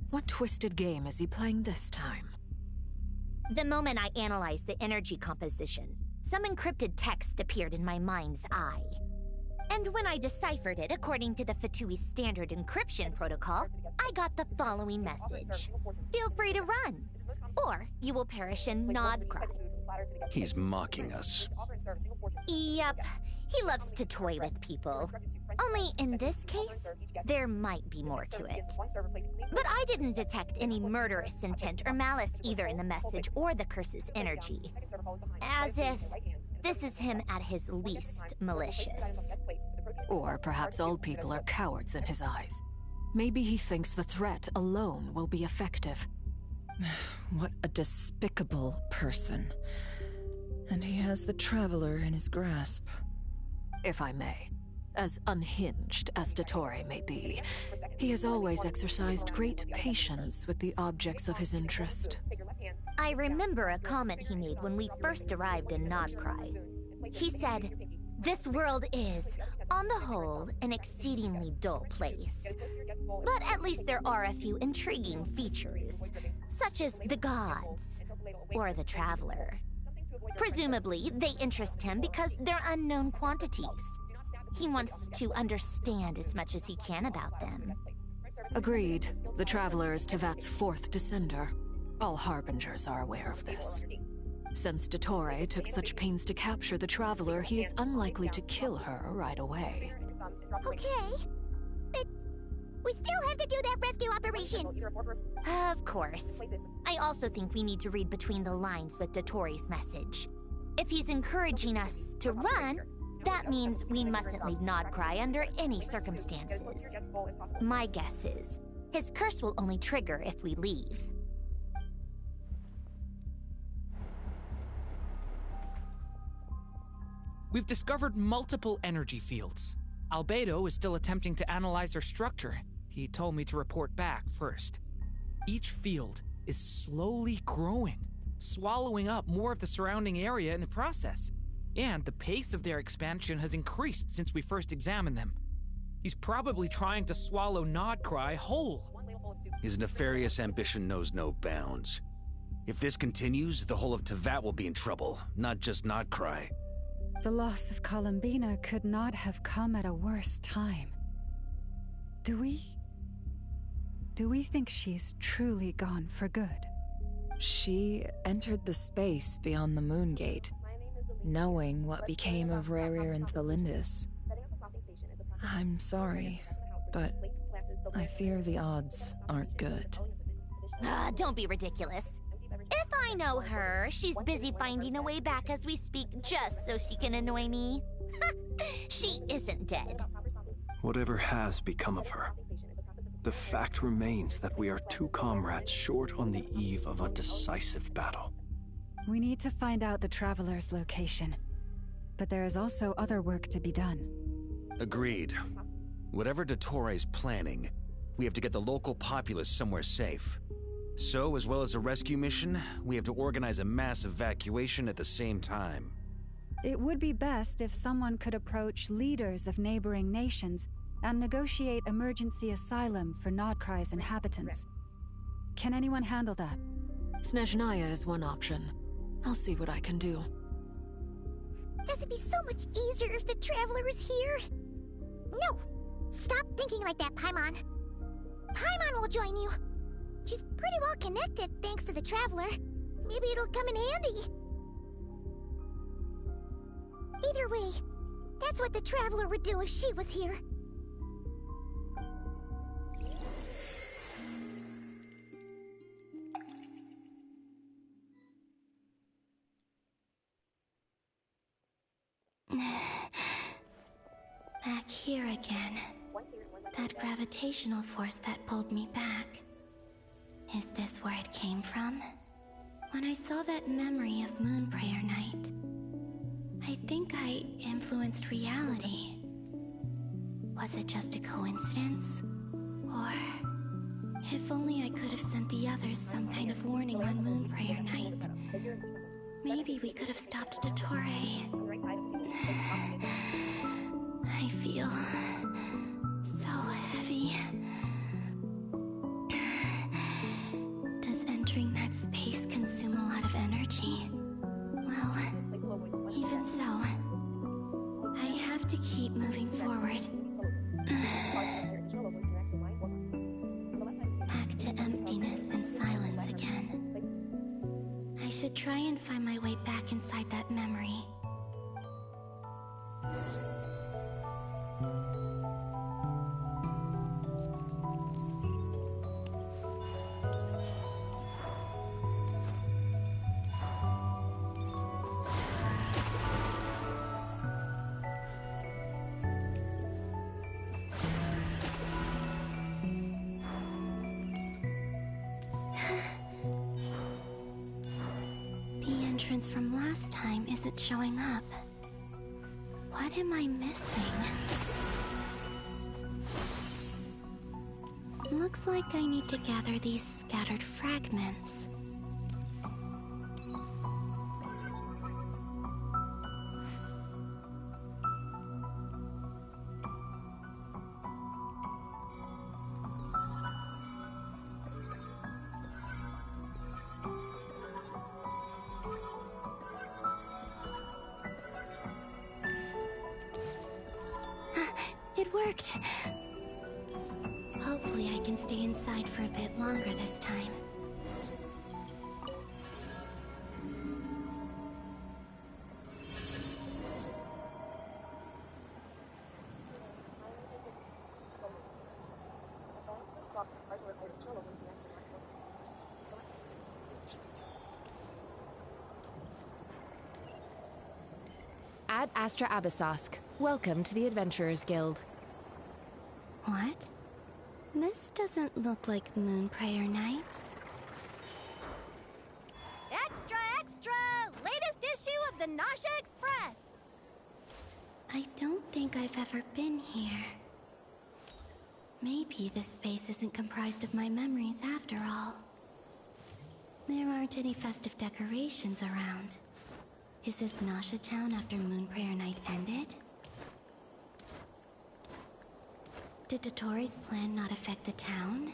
F: what twisted game is he playing this time?
A: The moment I analyzed the energy composition, some encrypted text appeared in my mind's eye. And when I deciphered it according to the Fatui standard encryption protocol, I got the following message. Feel free to run, or you will perish in Nod Cry.
B: He's mocking us.
A: Yep, he loves to toy with people. Only in this case, there might be more to it. But I didn't detect any murderous intent or malice either in the message or the curse's energy. As if this is him at his least malicious.
F: Or perhaps all people are cowards in his eyes. Maybe he thinks the threat alone will be effective.
C: What a despicable person. And he has the Traveler in his grasp.
F: If I may. As unhinged as Dottore may be, he has always exercised great patience with the objects of his interest.
A: I remember a comment he made when we first arrived in Nodcry. He said, "This world is, on the whole, an exceedingly dull place. But at least there are a few intriguing features, such as the gods, or the Traveler. Presumably, they interest him because they're unknown quantities. He wants to understand as much as he can about them."
F: Agreed. The Traveler is Tevat's fourth descender. All Harbingers are aware of this. Since Dottore took such pains to capture the Traveler, he is unlikely to kill her right away.
A: Okay, but we still have to do that rescue operation. Of course. I also think we need to read between the lines with Dottore's message. If he's encouraging us to run, that means we mustn't leave Nodcry under any circumstances. My guess is, his curse will only trigger if we leave.
R: We've discovered multiple energy fields. Albedo is still attempting to analyze their structure. He told me to report back first. Each field is slowly growing, swallowing up more of the surrounding area in the process. And the pace of their expansion has increased since we first examined them. He's probably trying to swallow Nodcry whole.
B: His nefarious ambition knows no bounds. If this continues, the whole of Tevat will be in trouble, not just Nodcry.
G: The loss of Columbina could not have come at a worse time. Do we think she's truly gone for good?
C: She entered the space beyond the Moon Gate, knowing what became of Rerir and Thelindis. I'm sorry, but I fear the odds aren't good.
A: Don't be ridiculous. If I know her, she's busy finding a way back as we speak just so she can annoy me. She isn't dead.
D: Whatever has become of her, the fact remains that we are two comrades short on the eve of a decisive battle.
G: We need to find out the Traveler's location. But there is also other work to be done.
B: Agreed. Whatever Dottore's planning, we have to get the local populace somewhere safe. So, as well as a rescue mission, we have to organize a mass evacuation at the same time.
G: It would be best if someone could approach leaders of neighboring nations and negotiate emergency asylum for Nodcry's inhabitants. Can anyone handle that?
F: Snezhnaya is one option. I'll see what I can do.
A: Does it be so much easier if the Traveler is here? No! Stop thinking like that, Paimon. Paimon will join you. She's pretty well connected thanks to the Traveler. Maybe it'll come in handy. Either way, that's what the Traveler would do if she was here.
Q: Back here again. That gravitational force that pulled me back. Is this where it came from? When I saw that memory of Moonprayer Night, I think I influenced reality. Was it just a coincidence? Or... if only I could have sent the others some kind of warning on Moonprayer Night. Maybe we could have stopped Dottore. I feel... so heavy. Does entering that space consume a lot of energy? Well, even so, I have to keep moving forward. Back to emptiness and silence again. I should try and find my way back inside that memory. The entrance from last time isn't showing up. What am I missing? Looks like I need to gather these scattered fragments. It worked! Hopefully I can stay inside for a bit longer this time.
S: Ad Astra Abyssosk. Welcome to the Adventurers Guild.
Q: What? This doesn't look like Moonprayer Night.
O: Extra, extra! Latest issue of the Nasha Express!
Q: I don't think I've ever been here. Maybe this space isn't comprised of my memories after all. There aren't any festive decorations around. Is this Nasha Town after Moonprayer Night ended? Did Dottoro's plan not affect the town?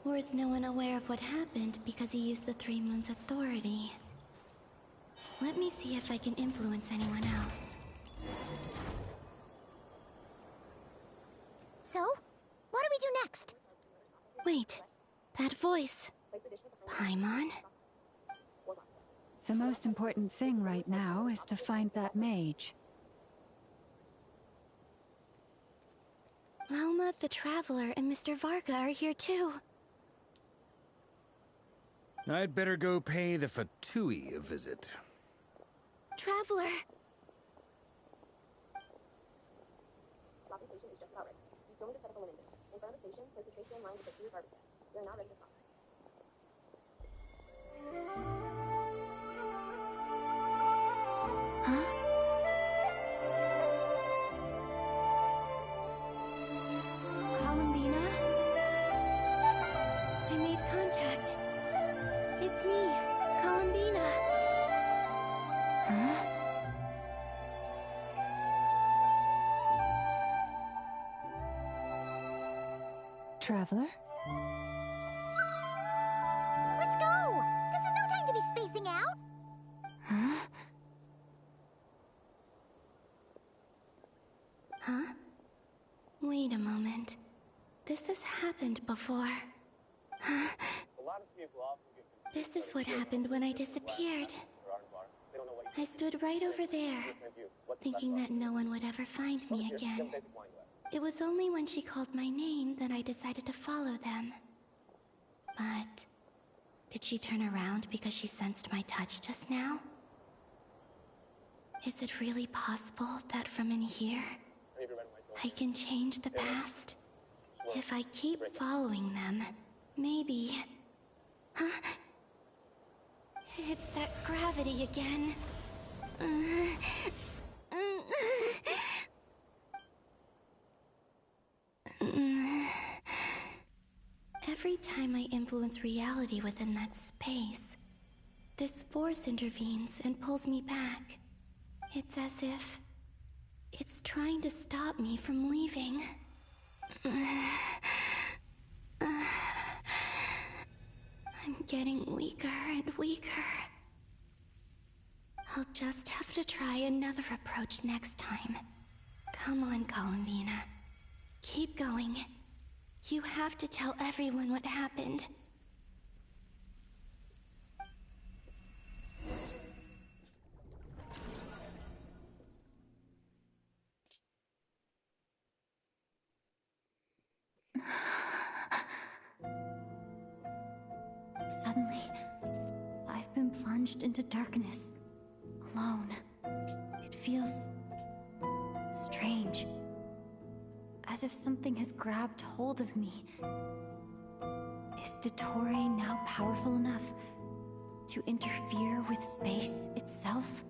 Q: Or is no one aware of what happened because he used the Three Moons' authority? Let me see if I can influence anyone else.
A: So, what do we do next?
Q: Wait, that voice. Paimon?
G: The most important thing right now is to find that mage.
Q: Lauma, the Traveler, and Mr. Varga are here too.
B: I'd better go pay the Fatui a visit.
Q: Traveler!
M: Station is just about right. You still need to set up a linen bin. In front of the station, place a tray stand lined with a clear garbage bag. We are now ready to stop.
Q: Huh?
J: Columbina?
Q: I made contact. It's me, Columbina. Huh?
G: Traveler?
A: Let's go! This is no time to be spacing out!
Q: Huh? Huh? Wait a moment. This has happened before. This is what happened when I disappeared. I stood right over there, thinking that no one would ever find me again. It was only when she called my name that I decided to follow them. But did she turn around because she sensed my touch just now? Is it really possible that from in here, I can change the past? If I keep following them, maybe... Huh? It's that gravity again. Every time I influence reality within that space, this force intervenes and pulls me back. It's as if it's trying to stop me from leaving. I'm getting weaker and weaker. I'll just have to try another approach next time. Come on, Columbina. Keep going. You have to tell everyone what happened.
J: Suddenly, I've been plunged into darkness, alone. It feels strange, as if something has grabbed hold of me. Is Dottore now powerful enough to interfere with space itself?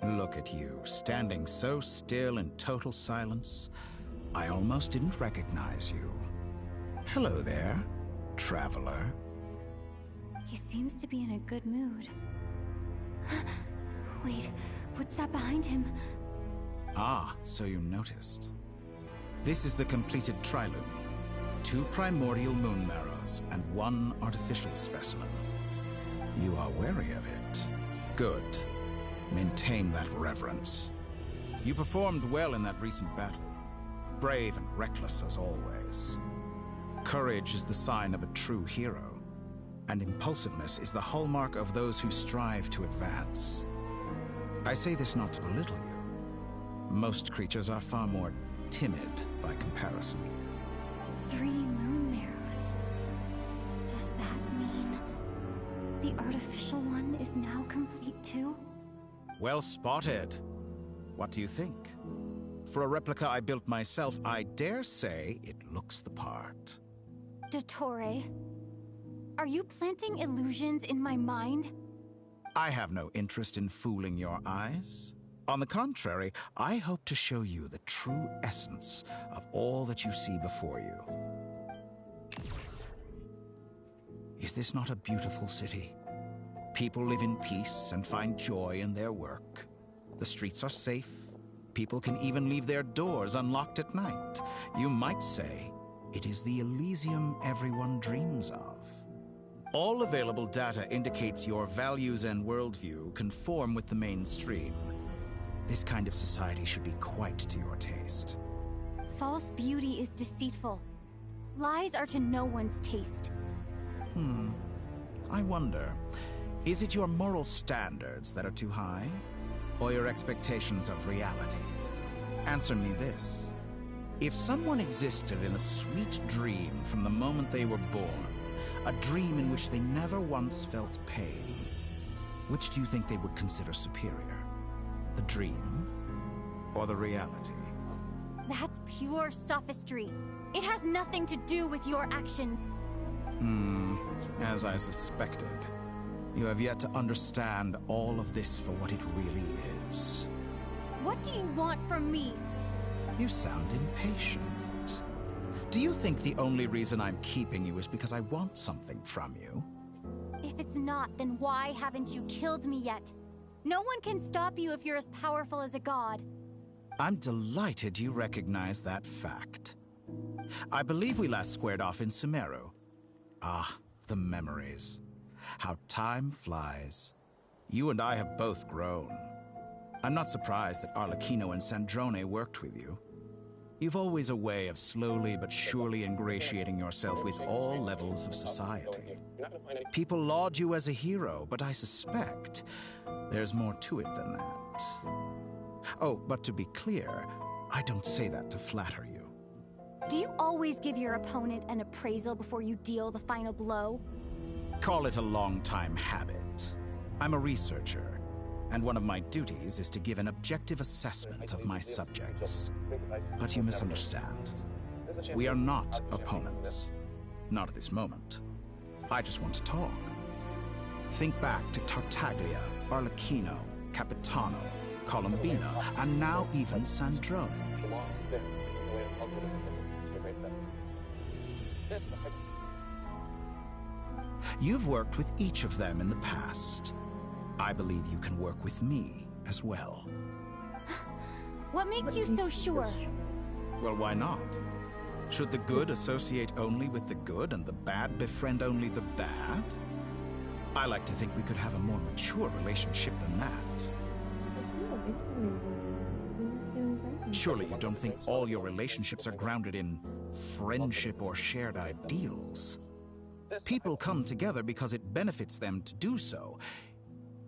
K: Look at you, standing so still in total silence. I almost didn't recognize you. Hello there, traveler.
J: He seems to be in a good mood. Wait, what's that behind him?
K: Ah, so you noticed. This is the completed triloom. 2 primordial moon marrows and 1 artificial specimen. You are wary of it. Good. Maintain that reverence. You performed well in that recent battle. Brave and reckless as always. Courage is the sign of a true hero, and impulsiveness is the hallmark of those who strive to advance. I say this not to belittle you. Most creatures are far more timid by comparison.
J: 3 moon marrows. Does that mean the artificial one is now complete too?
K: Well spotted. What do you think? For a replica I built myself, I dare say it looks the part.
J: Dottore, are you planting illusions in my mind?
K: I have no interest in fooling your eyes. On the contrary, I hope to show you the true essence of all that you see before you. Is this not a beautiful city? People live in peace and find joy in their work. The streets are safe. People can even leave their doors unlocked at night. You might say it is the Elysium everyone dreams of. All available data indicates your values and worldview conform with the mainstream. This kind of society should be quite to your taste.
J: False beauty is deceitful. Lies are to no one's taste.
K: I wonder, is it your moral standards that are too high? Or your expectations of reality? Answer me this. If someone existed in a sweet dream from the moment they were born, a dream in which they never once felt pain, which do you think they would consider superior? The dream or the reality?
J: That's pure sophistry. It has nothing to do with your actions.
K: As I suspected. You have yet to understand all of this for what it really is.
J: What do you want from me?
K: You sound impatient. Do you think the only reason I'm keeping you is because I want something from you?
J: If it's not, then why haven't you killed me yet? No one can stop you if you're as powerful as a god.
K: I'm delighted you recognize that fact. I believe we last squared off in Sumeru. Ah, the memories. How time flies. You and I have both grown. I'm not surprised that Arlecchino and Sandrone worked with you. You've always a way of slowly but surely ingratiating yourself with all levels of society. People laud you as a hero, but I suspect there's more to it than that. Oh, but to be clear, I don't say that to flatter you.
J: Do you always give your opponent an appraisal before you deal the final blow?
K: Call it a long-time habit. I'm a researcher, and one of my duties is to give an objective assessment of my subjects. But you misunderstand. We are not opponents. Not at this moment. I just want to talk. Think back to Tartaglia, Arlecchino, Capitano, Colombina, and now even Sandrone. You've worked with each of them in the past. I believe you can work with me as well.
J: What makes you so sure?
K: Well, why not? Should the good associate only with the good and the bad befriend only the bad? I like to think we could have a more mature relationship than that. Surely you don't think all your relationships are grounded in friendship or shared ideals? People come together because it benefits them to do so.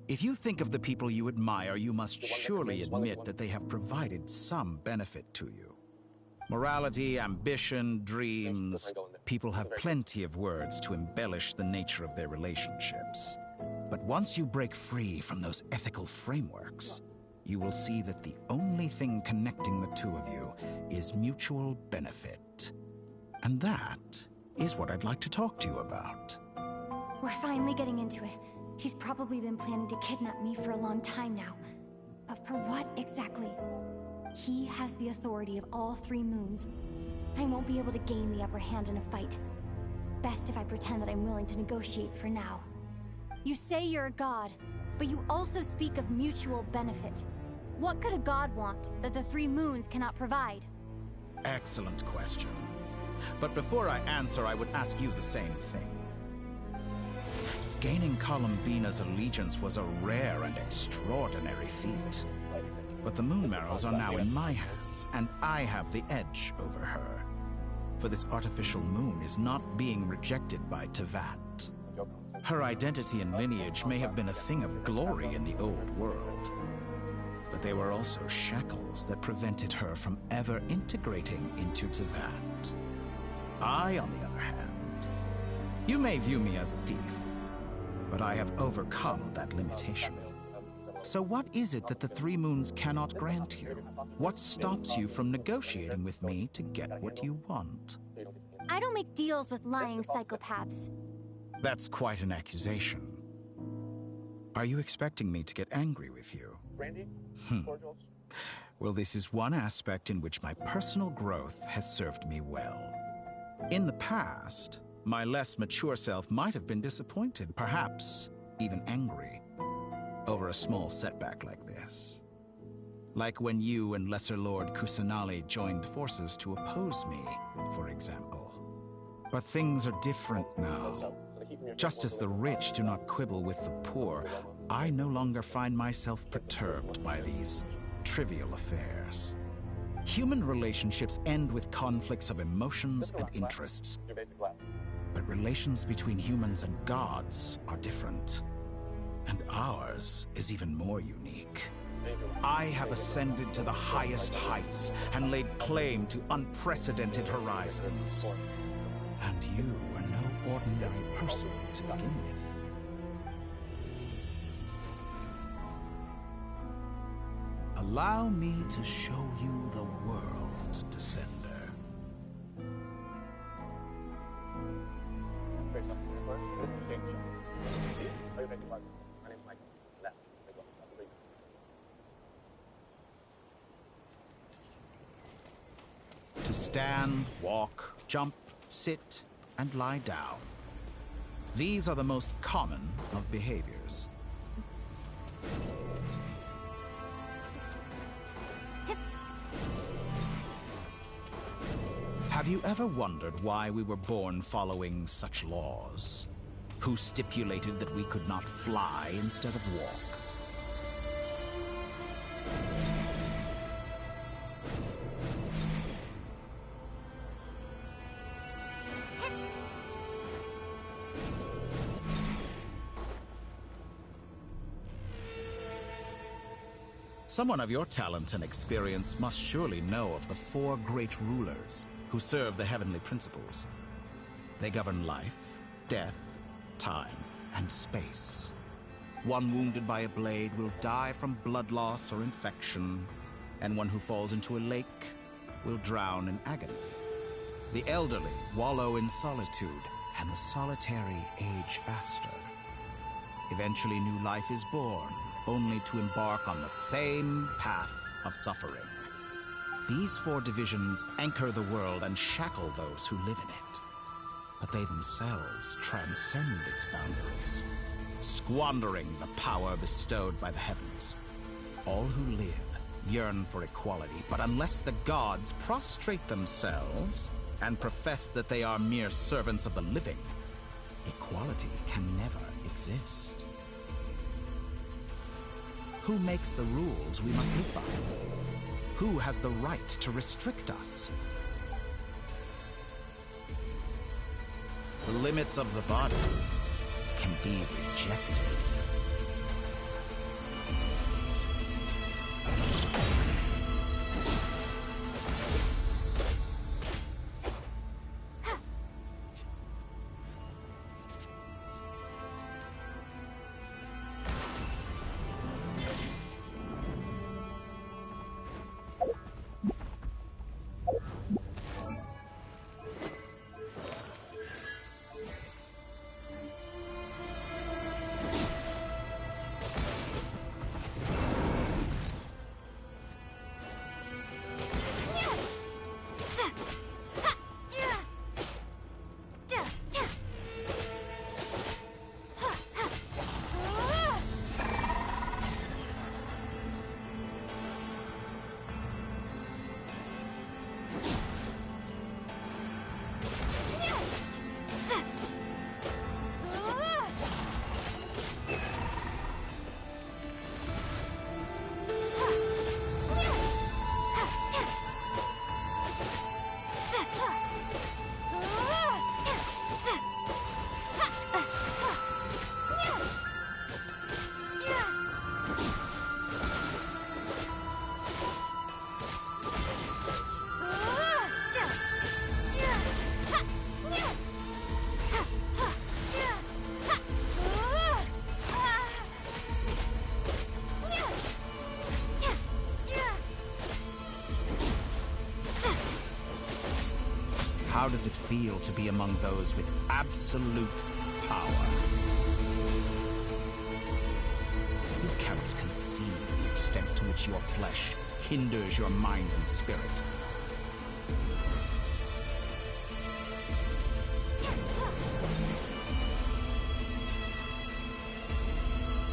K: If you think of the people you admire, you must surely admit that they have provided some benefit to you. Morality, ambition, dreams. People have plenty of words to embellish the nature of their relationships. But once you break free from those ethical frameworks, you will see that the only thing connecting the two of you is mutual benefit. And that is what I'd like to talk to you about.
J: We're finally getting into it. He's probably been planning to kidnap me for a long time now. But for what exactly? He has the authority of all 3 moons. I won't be able to gain the upper hand in a fight. Best if I pretend that I'm willing to negotiate for now. You say you're a god, but you also speak of mutual benefit. What could a god want that the 3 moons cannot provide?
K: Excellent question. But before I answer, I would ask you the same thing. Gaining Columbina's allegiance was a rare and extraordinary feat. But the Moon Marrows are now in my hands, and I have the edge over her. For this artificial moon is not being rejected by Tevat. Her identity and lineage may have been a thing of glory in the old world, but they were also shackles that prevented her from ever integrating into Tevat. I, on the other hand, you may view me as a thief, but I have overcome that limitation. So what is it that the 3 moons cannot grant you? What stops you from negotiating with me to get what you want?
J: I don't make deals with lying psychopaths.
K: That's quite an accusation. Are you expecting me to get angry with you? Well, this is one aspect in which my personal growth has served me well. In the past, my less mature self might have been disappointed, perhaps even angry, over a small setback like this. Like when you and Lesser Lord Kusanali joined forces to oppose me, for example. But things are different now. Just as the rich do not quibble with the poor, I no longer find myself perturbed by these trivial affairs. Human relationships end with conflicts of emotions and interests. But relations between humans and gods are different. And ours is even more unique. I have ascended to the highest heights and laid claim to unprecedented horizons. And you are no ordinary person to begin with. Allow me to show you the world, Descender. To stand, walk, jump, sit, and lie down. These are the most common of behaviors. Have you ever wondered why we were born following such laws? Who stipulated that we could not fly instead of walk? Someone of your talent and experience must surely know of the 4 great rulers who serve the heavenly principles. They govern life, death, time, and space. One wounded by a blade will die from blood loss or infection, and one who falls into a lake will drown in agony. The elderly wallow in solitude, and the solitary age faster. Eventually, new life is born, only to embark on the same path of suffering. These 4 divisions anchor the world and shackle those who live in it. But they themselves transcend its boundaries, squandering the power bestowed by the heavens. All who live yearn for equality, but unless the gods prostrate themselves and profess that they are mere servants of the living, equality can never exist. Who makes the rules we must live by? Who has the right to restrict us? The limits of the body can be rejected. How does it feel to be among those with absolute power? You cannot conceive the extent to which your flesh hinders your mind and spirit.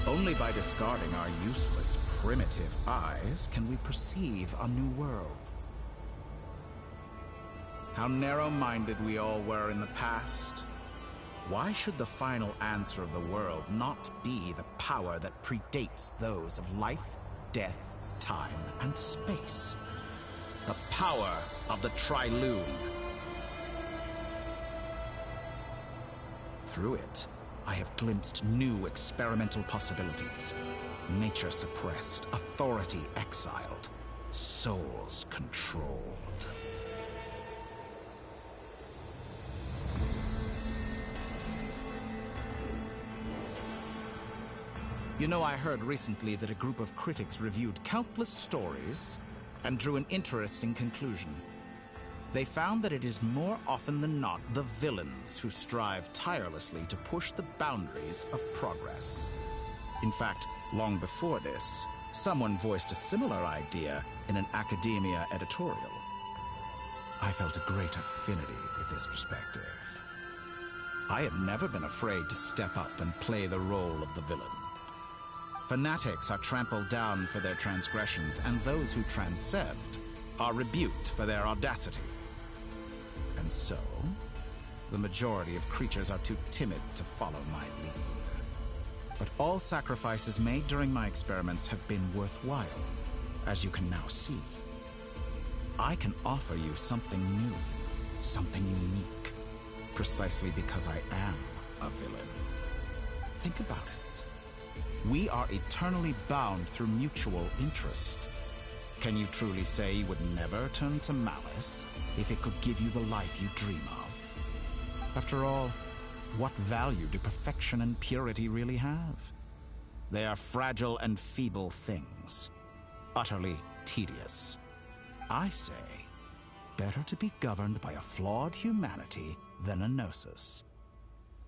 K: Only by discarding our useless, primitive eyes can we perceive a new world. How narrow-minded we all were in the past. Why should the final answer of the world not be the power that predates those of life, death, time, and space? The power of the Trilune. Through it, I have glimpsed new experimental possibilities. Nature suppressed, authority exiled, souls controlled. You know, I heard recently that a group of critics reviewed countless stories and drew an interesting conclusion. They found that it is more often than not the villains who strive tirelessly to push the boundaries of progress. In fact, long before this, someone voiced a similar idea in an academia editorial. I felt a great affinity with this perspective. I have never been afraid to step up and play the role of the villain. Fanatics are trampled down for their transgressions, and those who transcend are rebuked for their audacity. And so, the majority of creatures are too timid to follow my lead. But all sacrifices made during my experiments have been worthwhile, as you can now see. I can offer you something new, something unique, precisely because I am a villain. Think about it. We are eternally bound through mutual interest. Can you truly say you would never turn to malice if it could give you the life you dream of? After all, what value do perfection and purity really have? They are fragile and feeble things, utterly tedious. I say, better to be governed by a flawed humanity than a gnosis.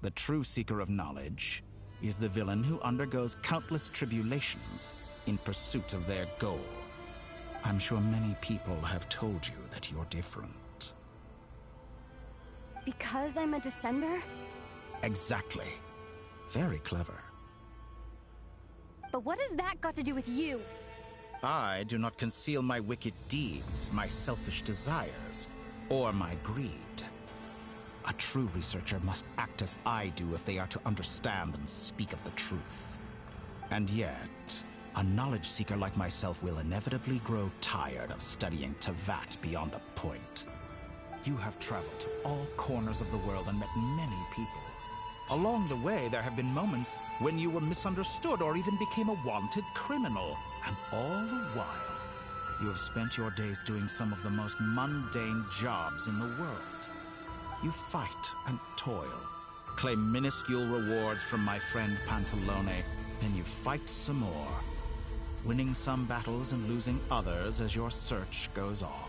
K: The true seeker of knowledge is the villain who undergoes countless tribulations in pursuit of their goal. I'm sure many people have told you that you're different.
J: Because I'm a descender?
K: Exactly. Very clever.
J: But what has that got to do with you?
K: I do not conceal my wicked deeds, my selfish desires, or my greed. A true researcher must act as I do if they are to understand and speak of the truth. And yet, a knowledge seeker like myself will inevitably grow tired of studying Tevat beyond a point. You have traveled to all corners of the world and met many people. Along the way, there have been moments when you were misunderstood or even became a wanted criminal. And all the while, you have spent your days doing some of the most mundane jobs in the world. You fight and toil, claim minuscule rewards from my friend Pantalone, then you fight some more, winning some battles and losing others as your search goes on.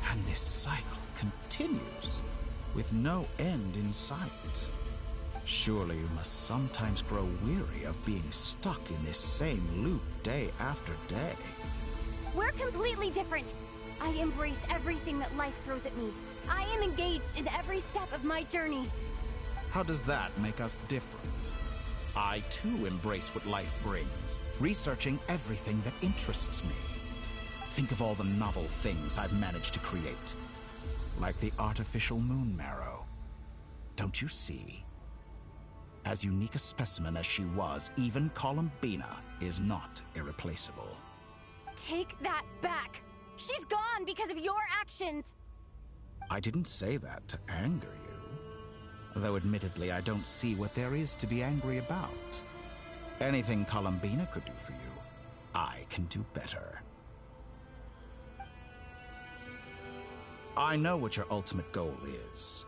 K: And this cycle continues, with no end in sight. Surely you must sometimes grow weary of being stuck in this same loop day after day.
J: We're completely different. I embrace everything that life throws at me. I am engaged in every step of my journey.
K: How does that make us different? I too embrace what life brings, researching everything that interests me. Think of all the novel things I've managed to create. Like the artificial moon marrow. Don't you see? As unique a specimen as she was, even Columbina is not irreplaceable.
J: Take that back! She's gone because of your actions!
K: I didn't say that to anger you. Though admittedly, I don't see what there is to be angry about. Anything Columbina could do for you, I can do better. I know what your ultimate goal is.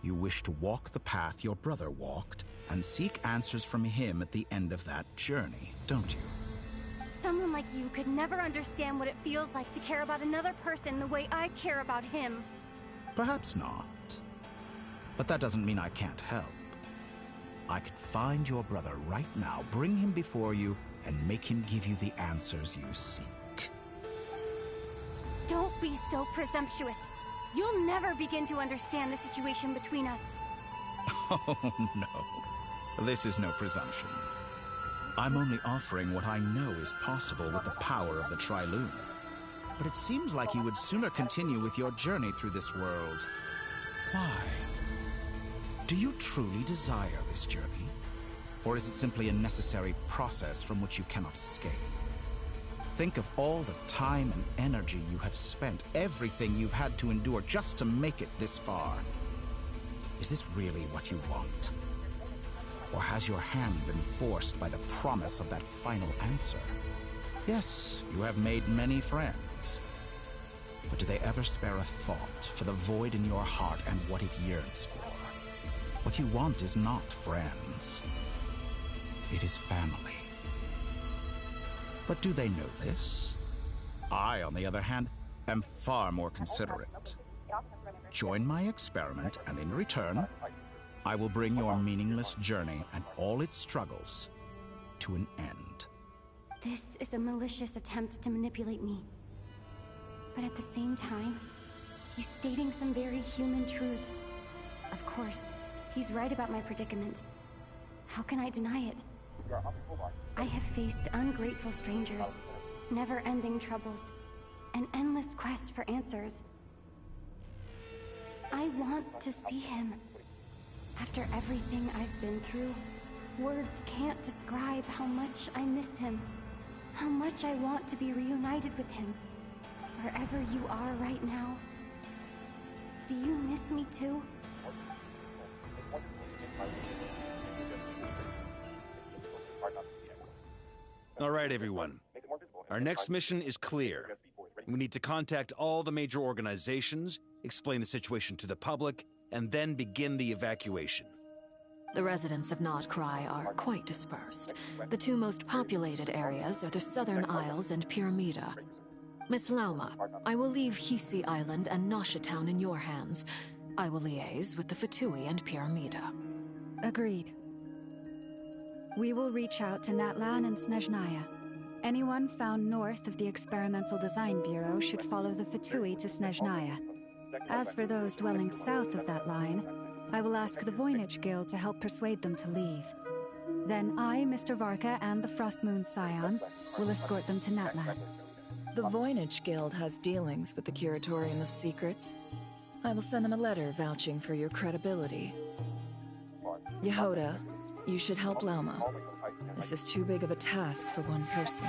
K: You wish to walk the path your brother walked and seek answers from him at the end of that journey, don't you?
J: Someone like you could never understand what it feels like to care about another person the way I care about him.
K: Perhaps not. But that doesn't mean I can't help. I could find your brother right now, bring him before you, and make him give you the answers you seek.
J: Don't be so presumptuous. You'll never begin to understand the situation between us.
K: Oh, no. This is no presumption. I'm only offering what I know is possible with the power of the Trilune. But it seems like you would sooner continue with your journey through this world. Why? Do you truly desire this journey? Or is it simply a necessary process from which you cannot escape? Think of all the time and energy you have spent, everything you've had to endure just to make it this far. Is this really what you want? Or has your hand been forced by the promise of that final answer? Yes, you have made many friends. But do they ever spare a thought for the void in your heart and what it yearns for? What you want is not friends. It is family. But do they know this? I, on the other hand, am far more considerate. Join my experiment, and in return, I will bring your meaningless journey and all its struggles to an end.
J: This is a malicious attempt to manipulate me. But at the same time, he's stating some very human truths. Of course, he's right about my predicament. How can I deny it? I have faced ungrateful strangers, never-ending troubles, an endless quest for answers. I want to see him. After everything I've been through, words can't describe how much I miss him, how much I want to be reunited with him. Wherever you are right now, do you miss me too?
B: All right, everyone. Our next mission is clear. We need to contact all the major organizations, explain the situation to the public, and then begin the evacuation.
F: The residents of Notcry are quite dispersed. The two most populated areas are the Southern Isles and Pyramida. Miss Lauma, I will leave Hisi Island and Nasha Town in your hands. I will liaise with the Fatui and Pyramida.
G: Agreed. We will reach out to Natlan and Snezhnaya. Anyone found north of the Experimental Design Bureau should follow the Fatui to Snezhnaya. As for those dwelling south of that line, I will ask the Voynich Guild to help persuade them to leave. Then I, Mr. Varka, and the Frostmoon Scions will escort them to Natlan.
C: The Voynich Guild has dealings with the Curatorium of Secrets. I will send them a letter vouching for your credibility. Yehoda, you should help Lauma. This is too big of a task for one person.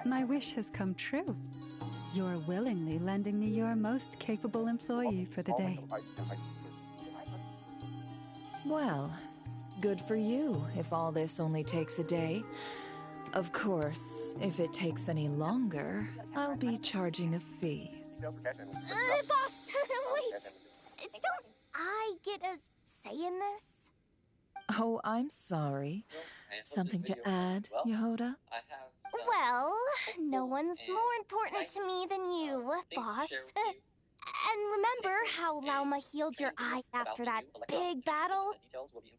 G: My wish has come true. You're willingly lending me your most capable employee for the day.
C: Well, good for you if all this only takes a day. Of course, if it takes any longer, I'll be charging a fee.
A: Boss, wait! Don't I get a say in this?
C: Oh, I'm sorry. Something to add, Yehoda?
A: Well, no one's more important to me than you, boss. And remember how Lauma healed your eye after that big battle?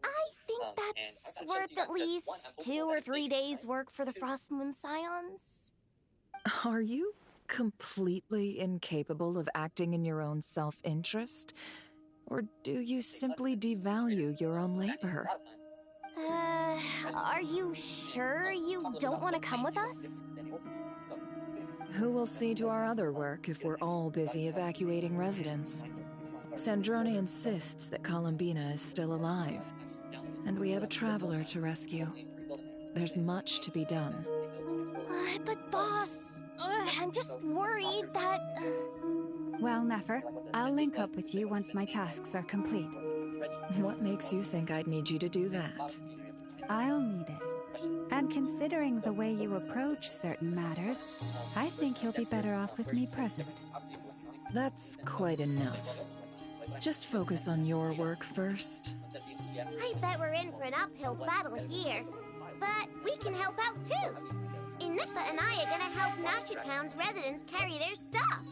A: I think that's worth at least 2 or 3 days' work for the Frostmoon Scions.
C: Are you completely incapable of acting in your own self-interest? Or do you simply devalue your own labor?
A: Are you sure you don't want to come with us?
C: Who will see to our other work if we're all busy evacuating residents? Sandrone insists that Columbina is still alive, and we have a traveler to rescue. There's much to be done.
A: But boss, I'm just worried that...
G: Well, Nefer, I'll link up with you once my tasks are complete.
C: What makes you think I'd need you to do that?
G: I'll need it. And considering the way you approach certain matters, I think you'll be better off with me present.
C: That's quite enough. Just focus on your work first.
O: I bet we're in for an uphill battle here. But we can help out too. Inefa and I are gonna help Nasha Town's residents carry their stuff.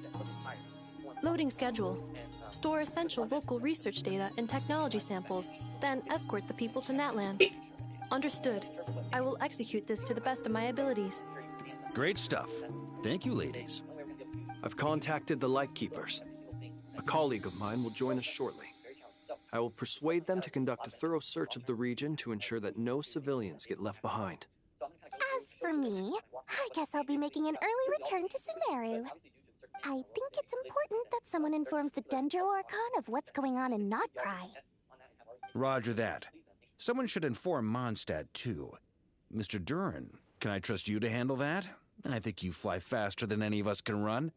H: Loading schedule. Store essential local research data and technology samples, then escort the people to Natlan. Understood. I will execute this to the best of my abilities.
B: Great stuff. Thank you, ladies.
D: I've contacted the Lightkeepers. A colleague of mine will join us shortly. I will persuade them to conduct a thorough search of the region to ensure that no civilians get left behind.
O: As for me, I guess I'll be making an early return to Sumeru. I think it's important that someone informs the Dendro Archon of what's going on in Nodcry.
B: Roger that. Someone should inform Mondstadt, too. Mr. Duran, can I trust you to handle that? I think you fly faster than any of us can run.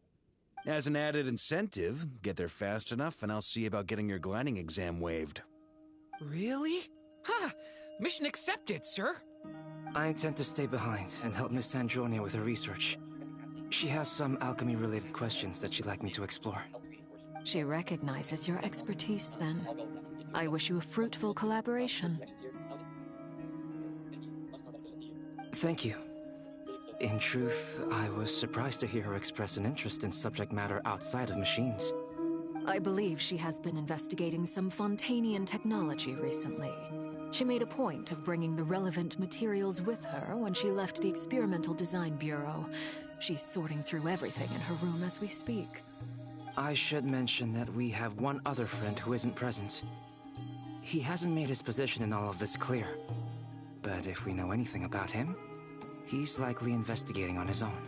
B: As an added incentive, get there fast enough and I'll see about getting your gliding exam waived.
R: Really? Ha! Mission accepted, sir.
T: I intend to stay behind and help Miss Sandrone with her research. She has some alchemy-related questions that she'd like me to explore.
F: She recognizes your expertise, then. I wish you a fruitful collaboration.
T: Thank you. In truth, I was surprised to hear her express an interest in subject matter outside of machines.
F: I believe she has been investigating some Fontanian technology recently. She made a point of bringing the relevant materials with her when she left the Experimental Design Bureau. She's sorting through everything in her room as we speak.
T: I should mention that we have one other friend who isn't present. He hasn't made his position in all of this clear. But if we know anything about him, he's likely investigating on his own.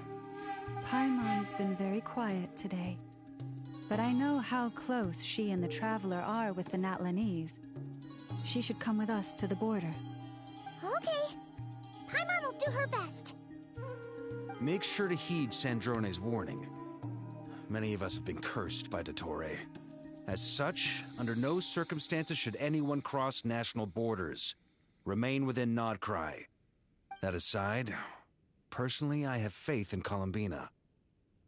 G: Paimon's been very quiet today. But I know how close she and the Traveler are with the Natlanese. She should come with us to the border.
O: Okay. Paimon will do her best.
B: Make sure to heed Sandrone's warning. Many of us have been cursed by Dottore. As such, under no circumstances should anyone cross national borders. Remain within Nodcry. That aside, personally, I have faith in Columbina.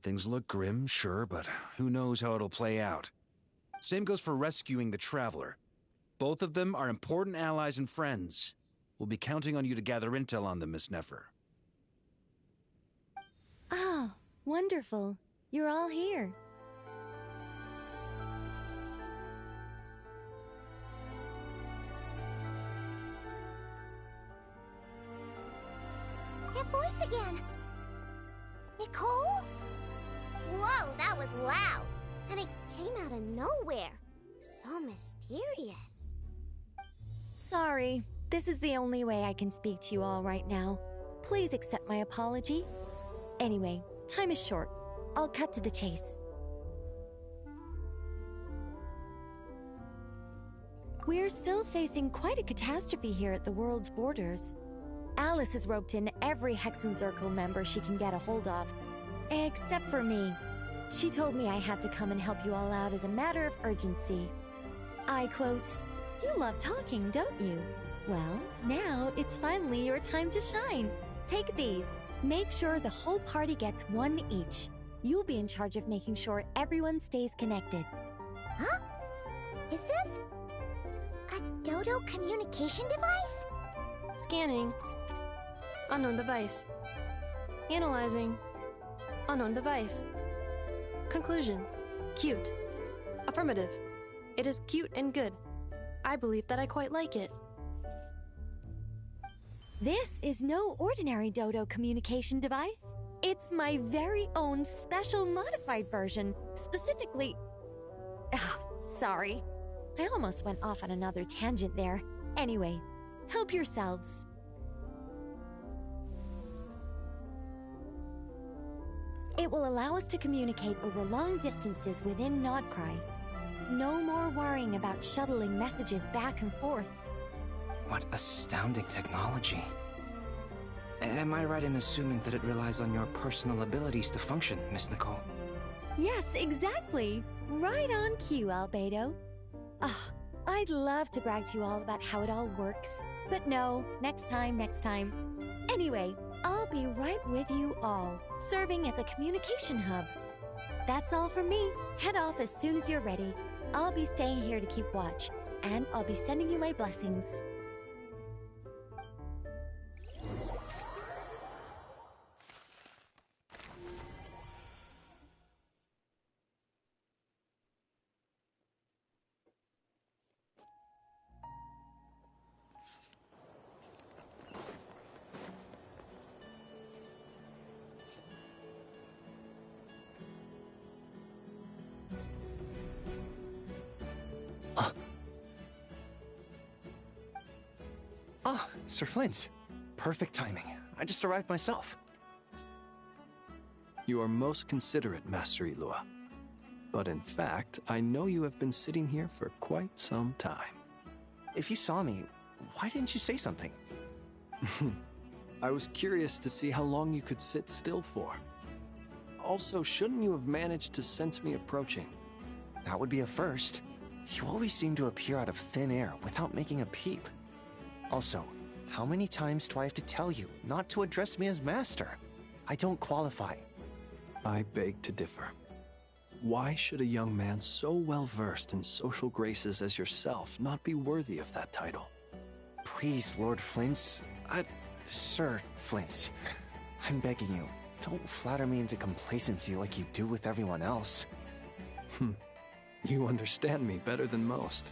B: Things look grim, sure, but who knows how it'll play out. Same goes for rescuing the Traveler. Both of them are important allies and friends. We'll be counting on you to gather intel on them, Miss Nefer.
U: Oh, wonderful. You're all here.
O: That voice again! Nicole? Whoa, that was loud! And it came out of nowhere. So mysterious.
U: Sorry, this is the only way I can speak to you all right now. Please accept my apology. Anyway, time is short. I'll cut to the chase. We're still facing quite a catastrophe here at the world's borders. Alice has roped in every Hexenzirkel member she can get a hold of. Except for me. She told me I had to come and help you all out as a matter of urgency. I quote, "You love talking, don't you? Well, now it's finally your time to shine. Take these. Make sure the whole party gets one each. You'll be in charge of making sure everyone stays connected."
O: Huh? Is this a Dodo communication device?
H: Scanning. Unknown device. Analyzing. Unknown device. Conclusion. Cute. Affirmative. It is cute and good. I believe that I quite like it.
U: This is no ordinary Dodo communication device. It's my very own special modified version, specifically... sorry. I almost went off on another tangent there. Anyway, help yourselves. It will allow us to communicate over long distances within Nodcry. No more worrying about shuttling messages back and forth.
T: What astounding technology. Am I right in assuming that it relies on your personal abilities to function, Miss Nicole?
U: Yes, exactly. Right on cue, Albedo. I'd love to brag to you all about how it all works. But no, next time. Anyway, I'll be right with you all, serving as a communication hub. That's all from me. Head off as soon as you're ready. I'll be staying here to keep watch, and I'll be sending you my blessings.
E: Ah, Sir Flint. Perfect timing. I just arrived myself.
D: You are most considerate, Master Ilua. But in fact, I know you have been sitting here for quite some time.
E: If you saw me, why didn't you say something?
D: I was curious to see how long you could sit still for. Also, shouldn't you have managed to sense me approaching?
E: That would be a first. You always seem to appear out of thin air without making a peep. Also, how many times do I have to tell you not to address me as master? I don't qualify.
D: I beg to differ. Why should a young man so well versed in social graces as yourself not be worthy of that title?
E: Please, Lord Flint. Sir Flint. I'm begging you, don't flatter me into complacency like you do with everyone else.
D: You understand me better than most.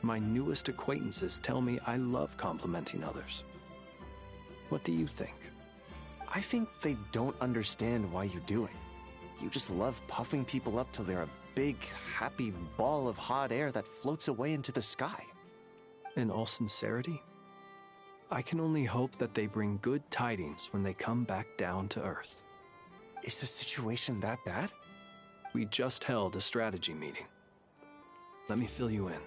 D: My newest acquaintances tell me I love complimenting others. What do you think?
E: I think they don't understand why you do it. You just love puffing people up till they're a big, happy ball of hot air that floats away into the sky.
D: In all sincerity, I can only hope that they bring good tidings when they come back down to Earth.
E: Is the situation that bad?
D: We just held a strategy meeting. Let me fill you in.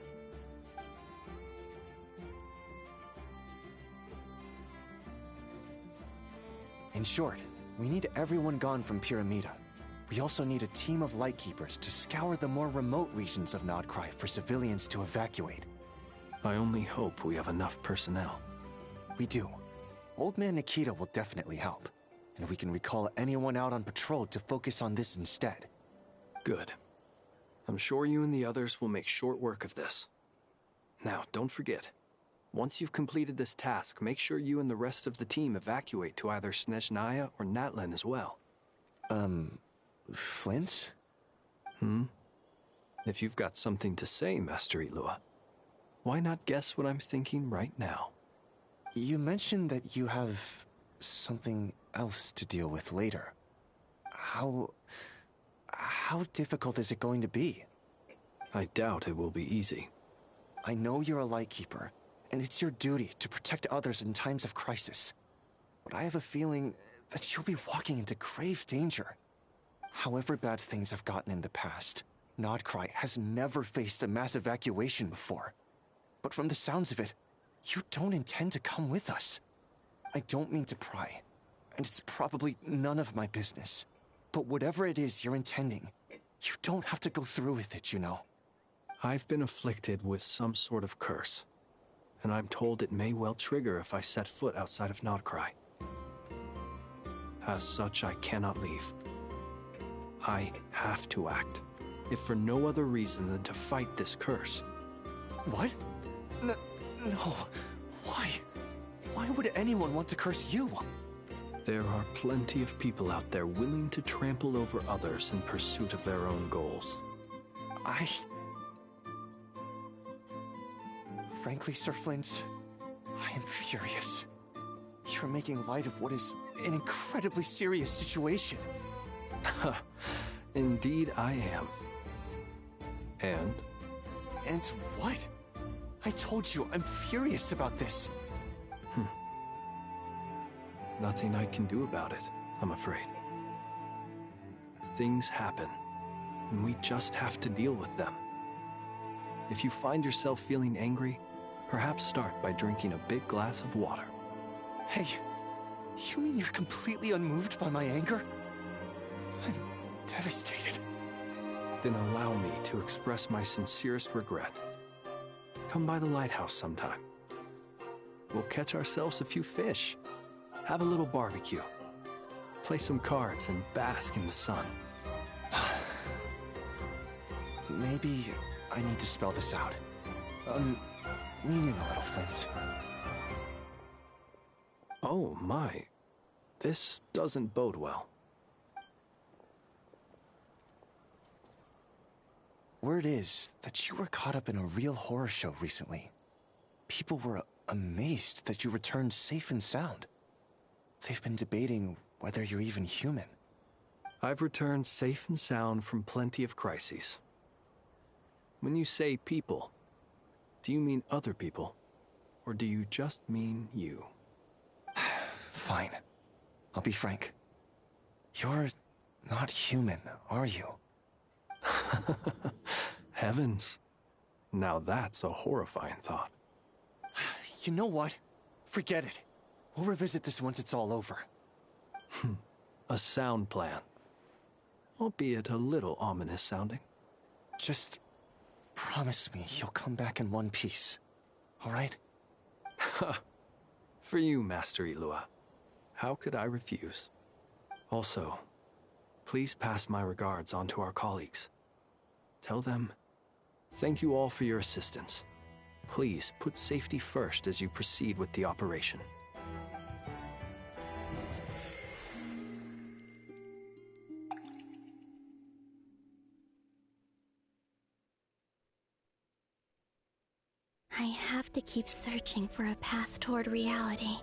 E: In short, we need everyone gone from Pyramida. We also need a team of Lightkeepers to scour the more remote regions of Nodcry for civilians to evacuate.
D: I only hope we have enough personnel.
E: We do. Old Man Nikita will definitely help, and we can recall anyone out on patrol to focus on this instead.
D: Good. I'm sure you and the others will make short work of this. Now, don't forget, once you've completed this task, make sure you and the rest of the team evacuate to either Snezhnaya or Natlan as well.
E: Flint?
D: If you've got something to say, Master Ilua, why not guess what I'm thinking right now?
E: You mentioned that you have something else to deal with later. How difficult is it going to be?
D: I doubt it will be easy.
E: I know you're a Lightkeeper, and it's your duty to protect others in times of crisis. But I have a feeling that you'll be walking into grave danger. However bad things have gotten in the past, Nodcry has never faced a mass evacuation before. But from the sounds of it, you don't intend to come with us. I don't mean to pry, and it's probably none of my business. But whatever it is you're intending, you don't have to go through with it, you know.
D: I've been afflicted with some sort of curse, and I'm told it may well trigger if I set foot outside of Nodcry. As such, I cannot leave. I have to act, if for no other reason than to fight this curse.
E: What? No. Why? Why would anyone want to curse you?
D: There are plenty of people out there willing to trample over others in pursuit of their own goals.
E: Frankly, Sir Flint, I am furious. You're making light of what is an incredibly serious situation.
D: Indeed I am. And?
E: And what? I told you I'm furious about this.
D: Nothing I can do about it, I'm afraid. Things happen, and we just have to deal with them. If you find yourself feeling angry, perhaps start by drinking a big glass of water.
E: Hey, you mean you're completely unmoved by my anger? I'm devastated.
D: Then allow me to express my sincerest regret. Come by the lighthouse sometime. We'll catch ourselves a few fish, have a little barbecue, play some cards, and bask in the sun.
E: Maybe I need to spell this out. Lean in a little, Flint.
D: Oh my, this doesn't bode well.
E: Word is that you were caught up in a real horror show recently. People were amazed that you returned safe and sound. They've been debating whether you're even human.
D: I've returned safe and sound from plenty of crises. When you say people, do you mean other people? Or do you just mean you?
T: Fine. I'll be frank. You're not human, are you?
D: Heavens. Now that's a horrifying thought.
T: You know what? Forget it. We'll revisit this once it's all over.
D: A sound plan. Albeit a little ominous sounding.
T: Just promise me you'll come back in one piece, all right?
D: For you, Master Ilua. How could I refuse? Also, please pass my regards on to our colleagues. Tell them, thank you all for your assistance. Please put safety first as you proceed with the operation.
Q: I have to keep searching for a path toward reality.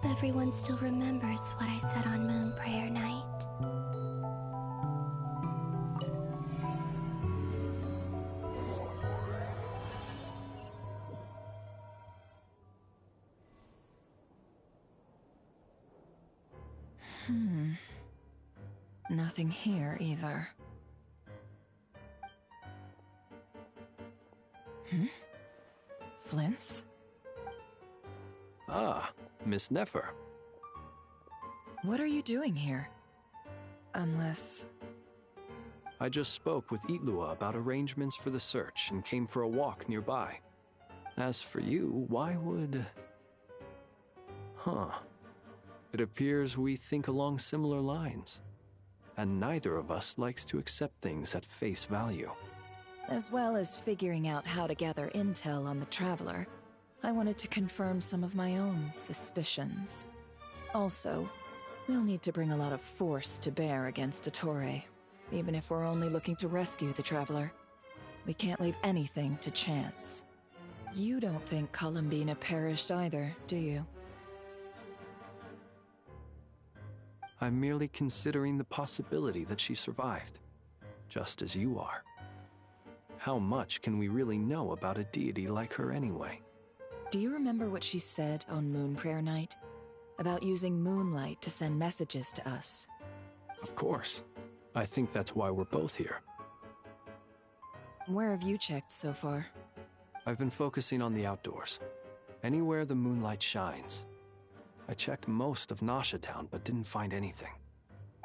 Q: Everyone still remembers what I said on Moon Prayer Night.
C: Nothing here either. Flints?
D: Ah, Miss Nefer.
C: What are you doing here? Unless...
D: I just spoke with Itlua about arrangements for the search and came for a walk nearby. As for you, why would... It appears we think along similar lines. And neither of us likes to accept things at face value.
C: As well as figuring out how to gather intel on the Traveler, I wanted to confirm some of my own suspicions. Also, we'll need to bring a lot of force to bear against Dottore, even if we're only looking to rescue the Traveler. We can't leave anything to chance. You don't think Columbina perished either, do you?
D: I'm merely considering the possibility that she survived, just as you are. How much can we really know about a deity like her anyway?
C: Do you remember what she said on Moon Prayer Night? About using moonlight to send messages to us?
D: Of course. I think that's why we're both here.
C: Where have you checked so far?
D: I've been focusing on the outdoors. Anywhere the moonlight shines. I checked most of Nasha Town, but didn't find anything.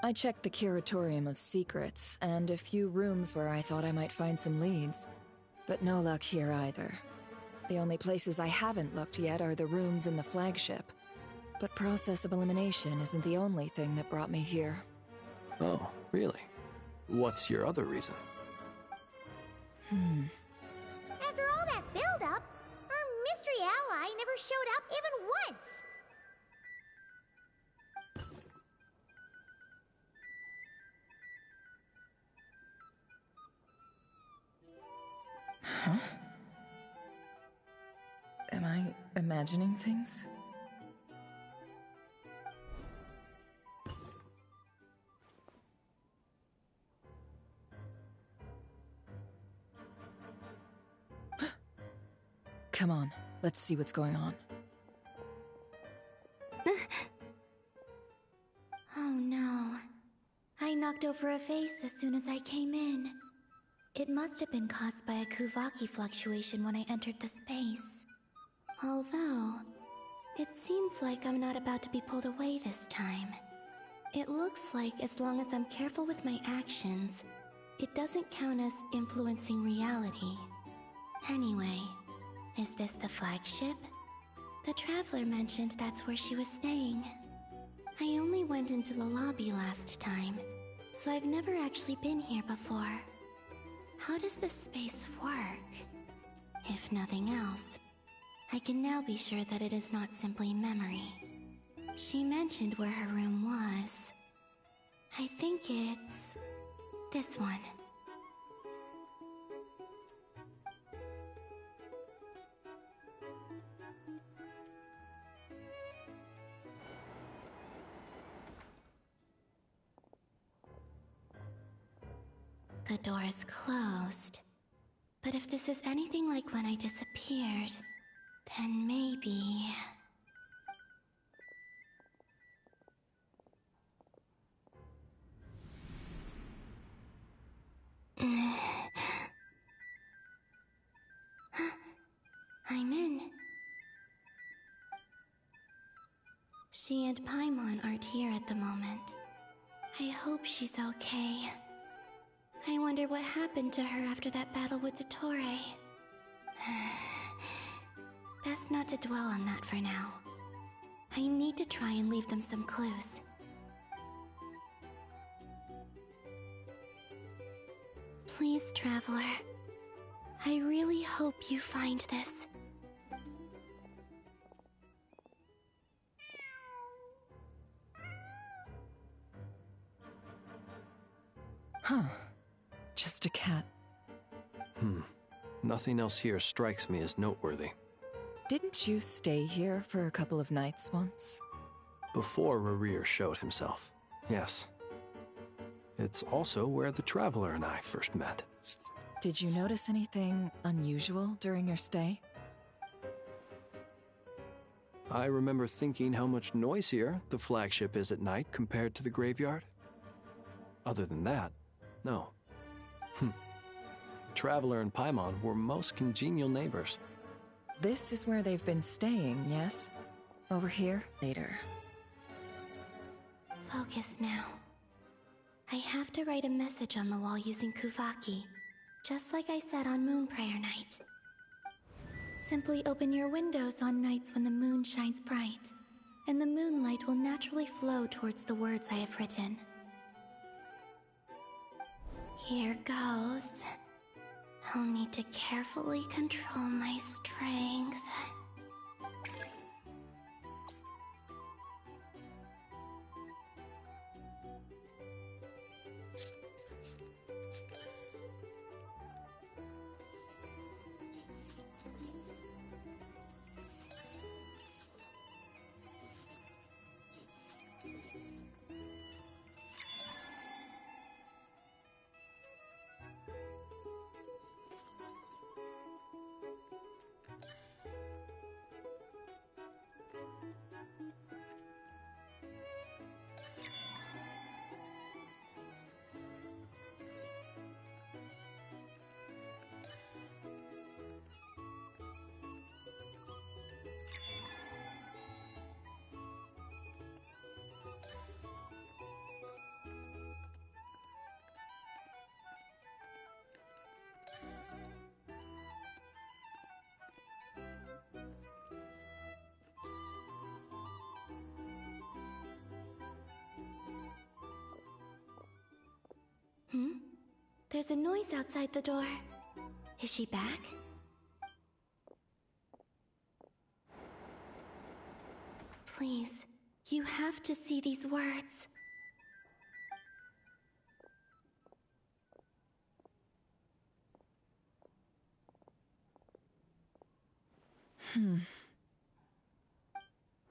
C: I checked the Curatorium of Secrets, and a few rooms where I thought I might find some leads. But no luck here either. The only places I haven't looked yet are the rooms in the flagship. But process of elimination isn't the only thing that brought me here.
D: Oh, really? What's your other reason?
O: After all that build-up, our mystery ally never showed up even once!
C: Huh? Am I imagining things? Come on, let's see what's going on.
Q: Oh no. I knocked over a vase as soon as I came in. It must have been caused by a Kuvaki fluctuation when I entered the space. I'll like I'm not about to be pulled away this time. It looks like as long as I'm careful with my actions, it doesn't count as influencing reality. Anyway, is this the flagship? The Traveler mentioned that's where she was staying. I only went into the lobby last time, so I've never actually been here before. How does this space work? If nothing else, I can now be sure that it is not simply memory. She mentioned where her room was. I think it's this one. The door is closed. But if this is anything like when I disappeared, then maybe... I'm in. She and Paimon aren't here at the moment. I hope she's okay. I wonder what happened to her after that battle with Dottore. Best not to dwell on that for now. I need to try and leave them some clues. Please, Traveler. I really hope you find this.
C: Huh. Just a cat.
D: Nothing else here strikes me as noteworthy.
C: Didn't you stay here for a couple of nights once?
D: Before Rerir showed himself, yes. It's also where the Traveler and I first met.
C: Did you notice anything unusual during your stay?
D: I remember thinking how much noisier the flagship is at night compared to the graveyard. Other than that, no. Traveler and Paimon were most congenial neighbors.
C: This is where they've been staying, yes? Over here? Later.
Q: Focus now. I have to write a message on the wall using Kuvaki, just like I said on Moon Prayer Night. Simply open your windows on nights when the moon shines bright, and the moonlight will naturally flow towards the words I have written. Here goes. I'll need to carefully control my strength. There's a noise outside the door. Is she back? Please, you have to see these words.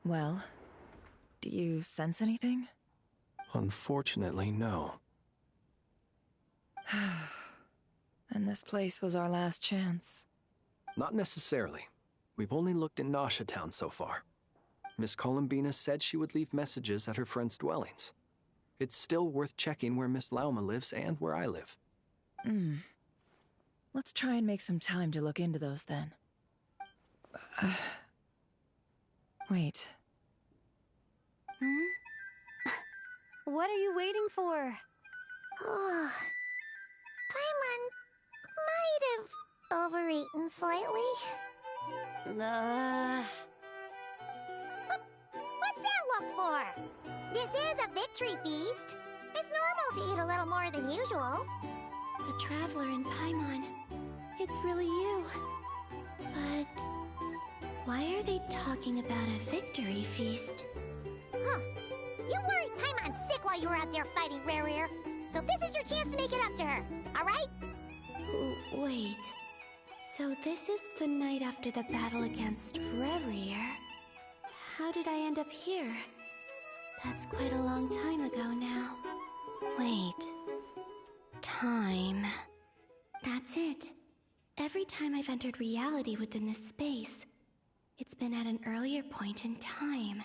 C: Well, do you sense anything?
D: Unfortunately, no.
C: And this place was our last chance.
D: Not necessarily. We've only looked in Nasha Town so far. Miss Columbina said she would leave messages at her friends' dwellings. It's still worth checking where Miss Lauma lives and where I live.
C: Let's try and make some time to look into those then. Wait.
J: What are you waiting for?
O: Oh, Paimon might have overeaten slightly. What's that look for? This is a victory feast. It's normal to eat a little more than usual.
Q: The Traveler in Paimon. It's really you. But why are they talking about a victory feast?
O: Huh. You worried Paimon sick while you were out there fighting Rarier. So this is your chance to make it up to her, alright?
Q: Wait. So this is the night after the battle against Rarier. How did I end up here? That's quite a long time ago now. Wait. Time. That's it. Every time I've entered reality within this space, it's been at an earlier point in time.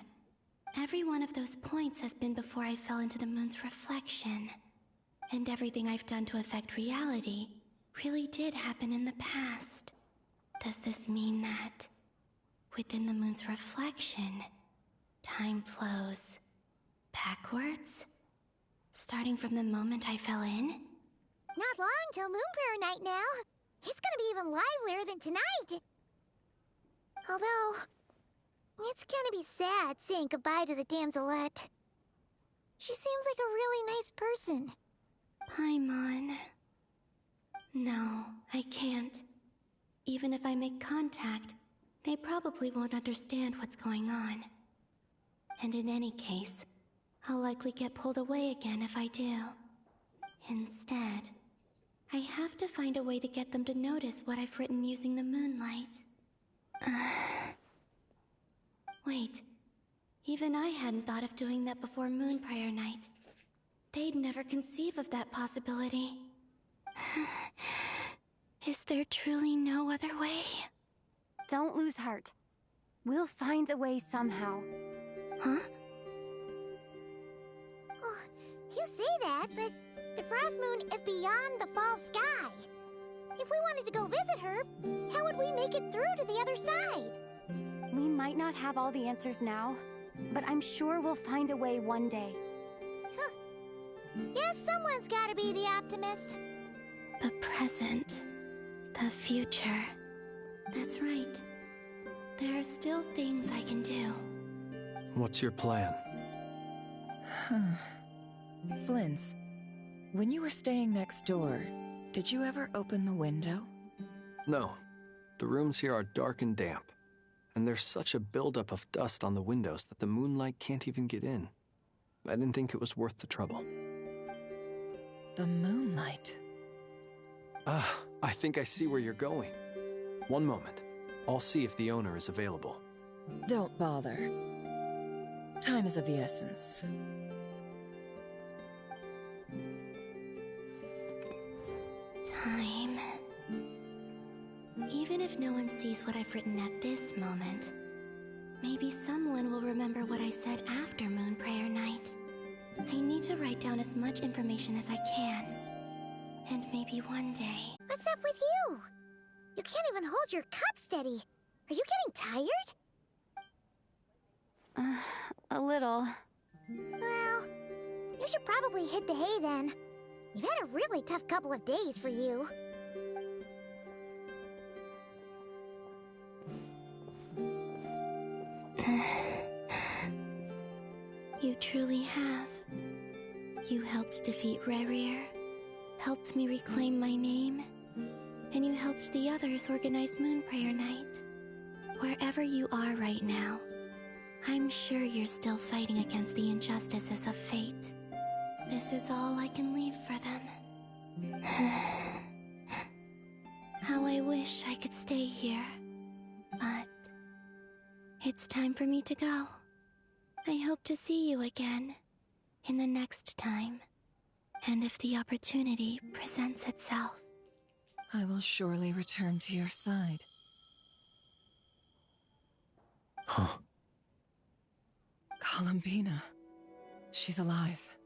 Q: Every one of those points has been before I fell into the moon's reflection. And everything I've done to affect reality really did happen in the past. Does this mean that within the moon's reflection, time flows backwards? Starting from the moment I fell in?
O: Not long till Moon Prayer Night now. It's gonna be even livelier than tonight. Although, it's gonna be sad saying goodbye to the damselette. She seems like a really nice person.
Q: Paimon. No, I can't. Even if I make contact, they probably won't understand what's going on. And in any case, I'll likely get pulled away again if I do. Instead, I have to find a way to get them to notice what I've written using the moonlight. Wait, even I hadn't thought of doing that before Moon Prayer Night. They'd never conceive of that possibility. Is there truly no other way?
J: Don't lose heart. We'll find a way somehow.
Q: Huh?
O: Oh, you say that, but the Frost Moon is beyond the fall sky. If we wanted to go visit her, how would we make it through to the other side?
J: We might not have all the answers now, but I'm sure we'll find a way one day.
O: Huh. Guess someone's gotta be the optimist.
Q: The present. The future. That's right. There are still things I can do.
D: What's your plan?
C: Flint's, when you were staying next door, did you ever open the window?
D: No. The rooms here are dark and damp. And there's such a buildup of dust on the windows that the moonlight can't even get in. I didn't think it was worth the trouble.
C: The moonlight?
D: Ah, I think I see where you're going. One moment. I'll see if the owner is available.
C: Don't bother. Time is of the essence.
Q: Time. Even if no one sees what I've written at this moment, maybe someone will remember what I said after Moon Prayer Night. I need to write down as much information as I can. And maybe one day...
O: What's up with you? You can't even hold your cup steady. Are you getting tired?
J: A little.
O: Well, you should probably hit the hay then. You've had a really tough couple of days for you.
Q: You truly have. You helped defeat Rarier, helped me reclaim my name, and you helped the others organize Moon Prayer Night. Wherever you are right now, I'm sure you're still fighting against the injustices of fate. This is all I can leave for them. How I wish I could stay here. But it's time for me to go. I hope to see you again in the next time. And if the opportunity presents itself.
C: I will surely return to your side.
D: Huh.
C: Columbina. She's alive.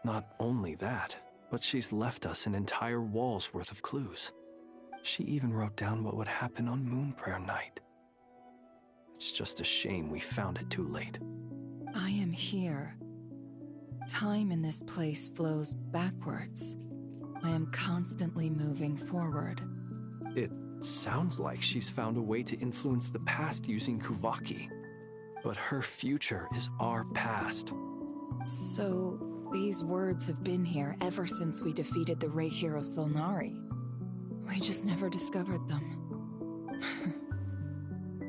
D: Not only that, but she's left us an entire wall's worth of clues. She even wrote down what would happen on Moon Prayer Night. It's just a shame we found it too late.
C: I am here. Time in this place flows backwards. I am constantly moving forward.
D: It sounds like she's found a way to influence the past using Kuvaki. But her future is our past.
C: So, these words have been here ever since we defeated the Ray Hero Solnari. We just never discovered them.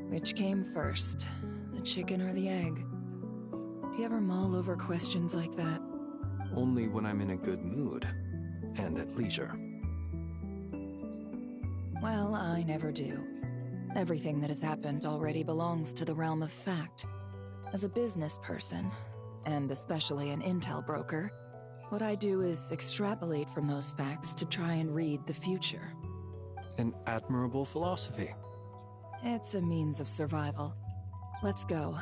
C: Which came first, the chicken or the egg? Do you ever mull over questions like that?
D: Only when I'm in a good mood, and at leisure.
C: Well, I never do. Everything that has happened already belongs to the realm of fact. As a business person, and especially an intel broker, what I do is extrapolate from those facts to try and read the future.
D: An admirable philosophy.
C: It's a means of survival. Let's go.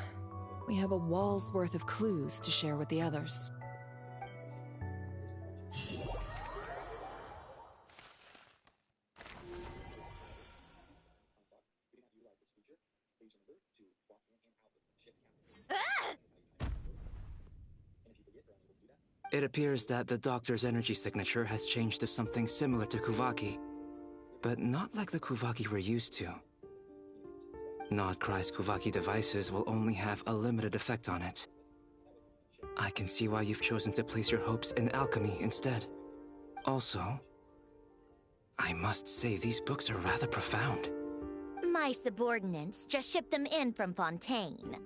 C: We have a wall's worth of clues to share with the others.
T: It appears that the doctor's energy signature has changed to something similar to Kuvaki, but not like the Kuvaki we're used to. Nodcry's Kuvaki devices will only have a limited effect on it. I can see why you've chosen to place your hopes in alchemy instead. Also, I must say these books are rather profound.
A: My subordinates just shipped them in from Fontaine.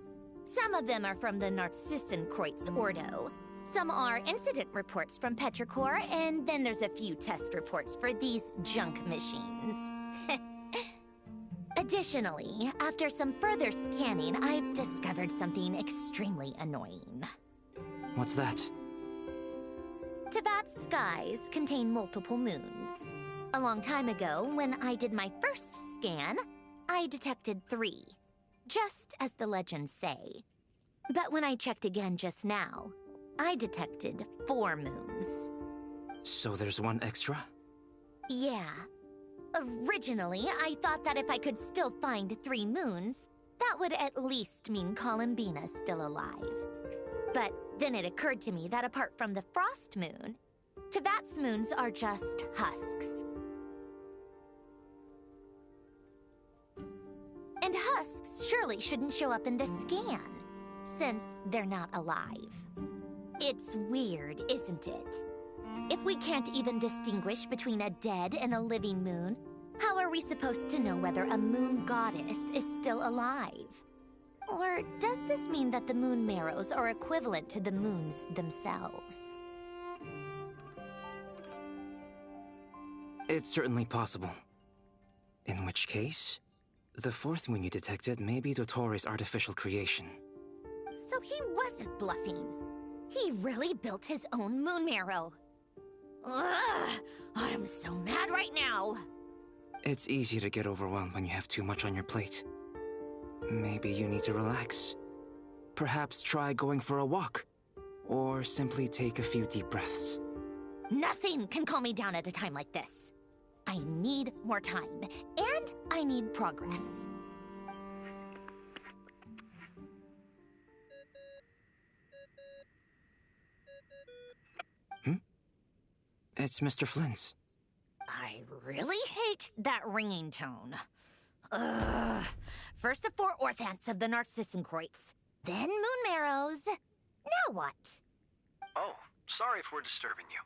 A: Some of them are from the Narcissenkreuz Ordo. Some are incident reports from Petrichor, and then there's a few test reports for these junk machines. Additionally, after some further scanning, I've discovered something extremely annoying.
T: What's that?
A: Teyvat's skies contain multiple moons. A long time ago, when I did my first scan, I detected 3, just as the legends say. But when I checked again just now, I detected 4 moons.
T: So there's one extra?
A: Yeah. Originally, I thought that if I could still find 3 moons, that would at least mean Columbina's still alive. But then it occurred to me that apart from the Frost Moon, Teyvat's moons are just husks. And husks surely shouldn't show up in the scan, since they're not alive. It's weird, isn't it? If we can't even distinguish between a dead and a living moon, how are we supposed to know whether a moon goddess is still alive? Or does this mean that the moon marrows are equivalent to the moons themselves?
T: It's certainly possible. In which case, the 4th moon you detected may be Dottores' artificial creation.
A: So he wasn't bluffing. He really built his own moon marrow. Ugh! I'm so mad right now!
T: It's easy to get overwhelmed when you have too much on your plate. Maybe you need to relax. Perhaps try going for a walk. Or simply take a few deep breaths.
A: Nothing can calm me down at a time like this. I need more time, and I need progress.
T: It's Mr. Flynn's.
A: I really hate that ringing tone. Ugh. First the 4 orthants of the Narcissenkreuz, then moon marrows. Now what?
D: Oh, sorry if we're disturbing you.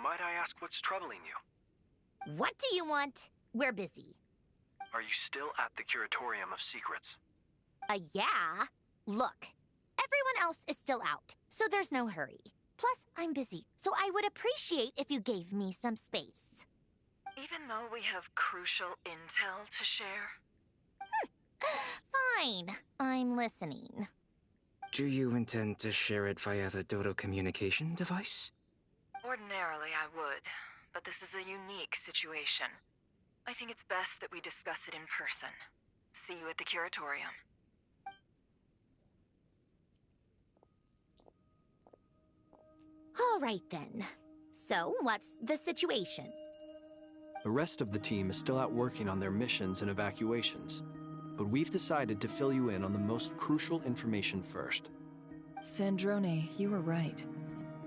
D: Might I ask what's troubling you?
A: What do you want? We're busy.
D: Are you still at the Curatorium of Secrets?
A: Yeah. Look, everyone else is still out, so there's no hurry. Plus, I'm busy, so I would appreciate if you gave me some space.
C: Even though we have crucial intel to share?
A: Fine. I'm listening.
T: Do you intend to share it via the Dodo communication device?
C: Ordinarily, I would, but this is a unique situation. I think it's best that we discuss it in person. See you at the Curatorium.
A: All right, then. So, what's the situation?
D: The rest of the team is still out working on their missions and evacuations, but we've decided to fill you in on the most crucial information first.
C: Sandrone, you were right.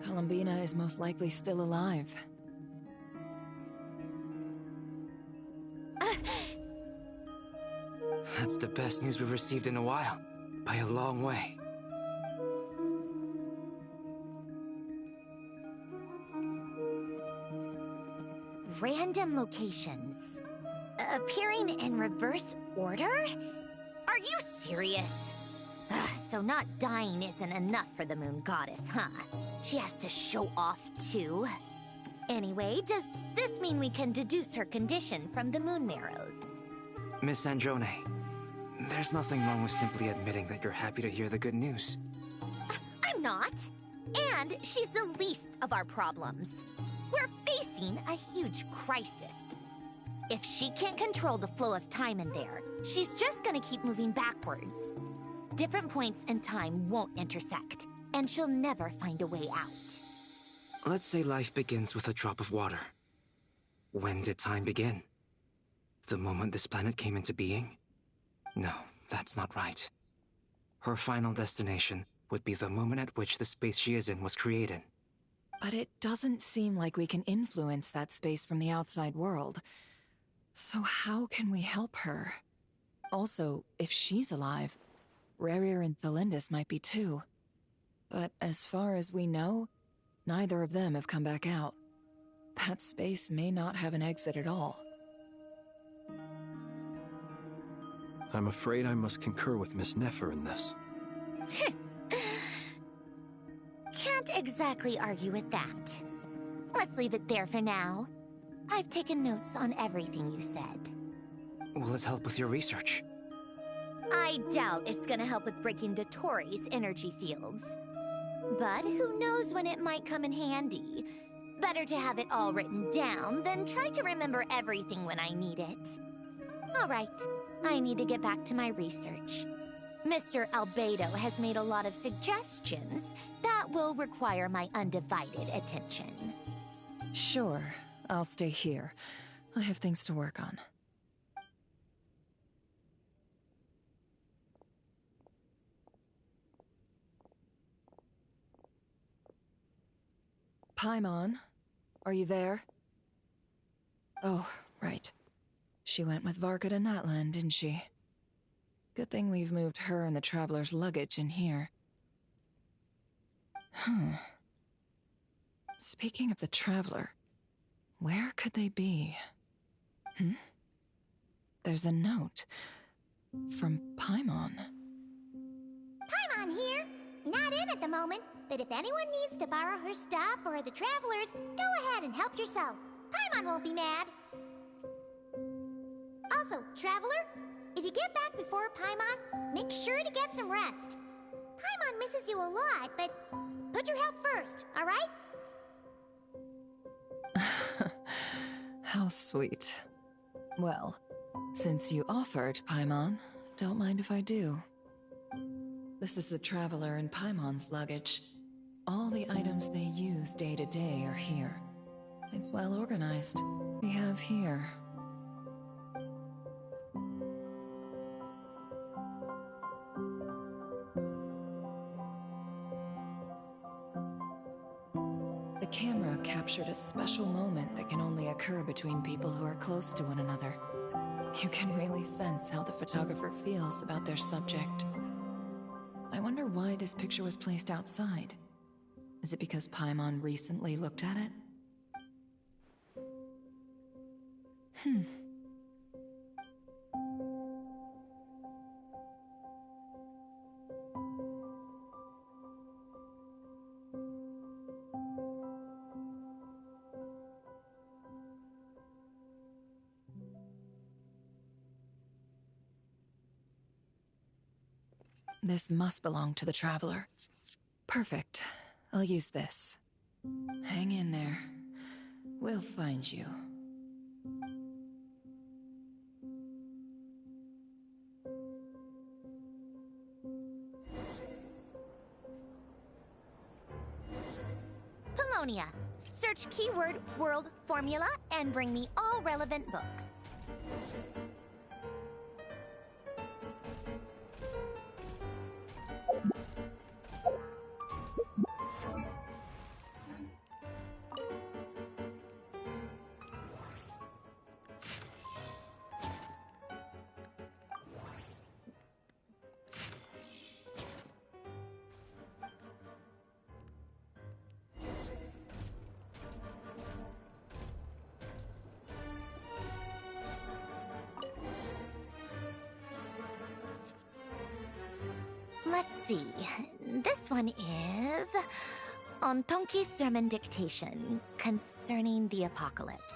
C: Columbina is most likely still alive.
T: That's the best news we've received in a while, by a long way.
A: Random locations. Appearing in reverse order? Are you serious? Ugh, so not dying isn't enough for the moon goddess, huh? She has to show off too. Anyway, does this mean we can deduce her condition from the moon marrows?
T: Miss Androne, there's nothing wrong with simply admitting that you're happy to hear the good news.
A: I'm not. And she's the least of our problems. We're facing a huge crisis. If she can't control the flow of time in there, she's just gonna keep moving backwards. Different points in time won't intersect, and she'll never find a way out.
T: Let's say life begins with a drop of water. When did time begin? The moment this planet came into being? No, that's not right. Her final destination would be the moment at which the space she is in was created.
C: But it doesn't seem like we can influence that space from the outside world. So how can we help her? Also, if she's alive, Rerir and Thalindus might be too. But as far as we know, neither of them have come back out. That space may not have an exit at all.
D: I'm afraid I must concur with Miss Nefer in this.
A: Can't exactly argue with that. Let's leave it there for now. I've taken notes on everything you said.
T: Will it help with your research?
A: I doubt it's gonna help with breaking Dottoro's energy fields. But who knows when it might come in handy. Better to have it all written down than try to remember everything when I need it. Alright, I need to get back to my research. Mr. Albedo has made a lot of suggestions that will require my undivided attention.
C: Sure, I'll stay here. I have things to work on. Paimon, are you there? Oh, right. She went with Varka to Natlan, didn't she? Good thing we've moved her and the Traveler's luggage in here. Speaking of the Traveler, where could they be? There's a note from Paimon.
O: Paimon here. Not in at the moment, but if anyone needs to borrow her stuff or the Travelers, go ahead and help yourself. Paimon won't be mad. Also, Traveler, if you get back before Paimon, make sure to get some rest. Paimon misses you a lot, but put your health first, alright?
C: How sweet. Well, since you offered, Paimon, don't mind if I do. This is the Traveler and Paimon's luggage. All the items they use day to day are here. It's well organized. We have here. The camera captured a special moment that can only occur between people who are close to one another. You can really sense how the photographer feels about their subject. I wonder why this picture was placed outside. Is it because Paimon recently looked at it? This must belong to the Traveler. Perfect. I'll use this. Hang in there. We'll find you.
A: Polonia. Search keyword world formula and bring me all relevant books. Let's see. This one is on Tonki's sermon dictation concerning the apocalypse.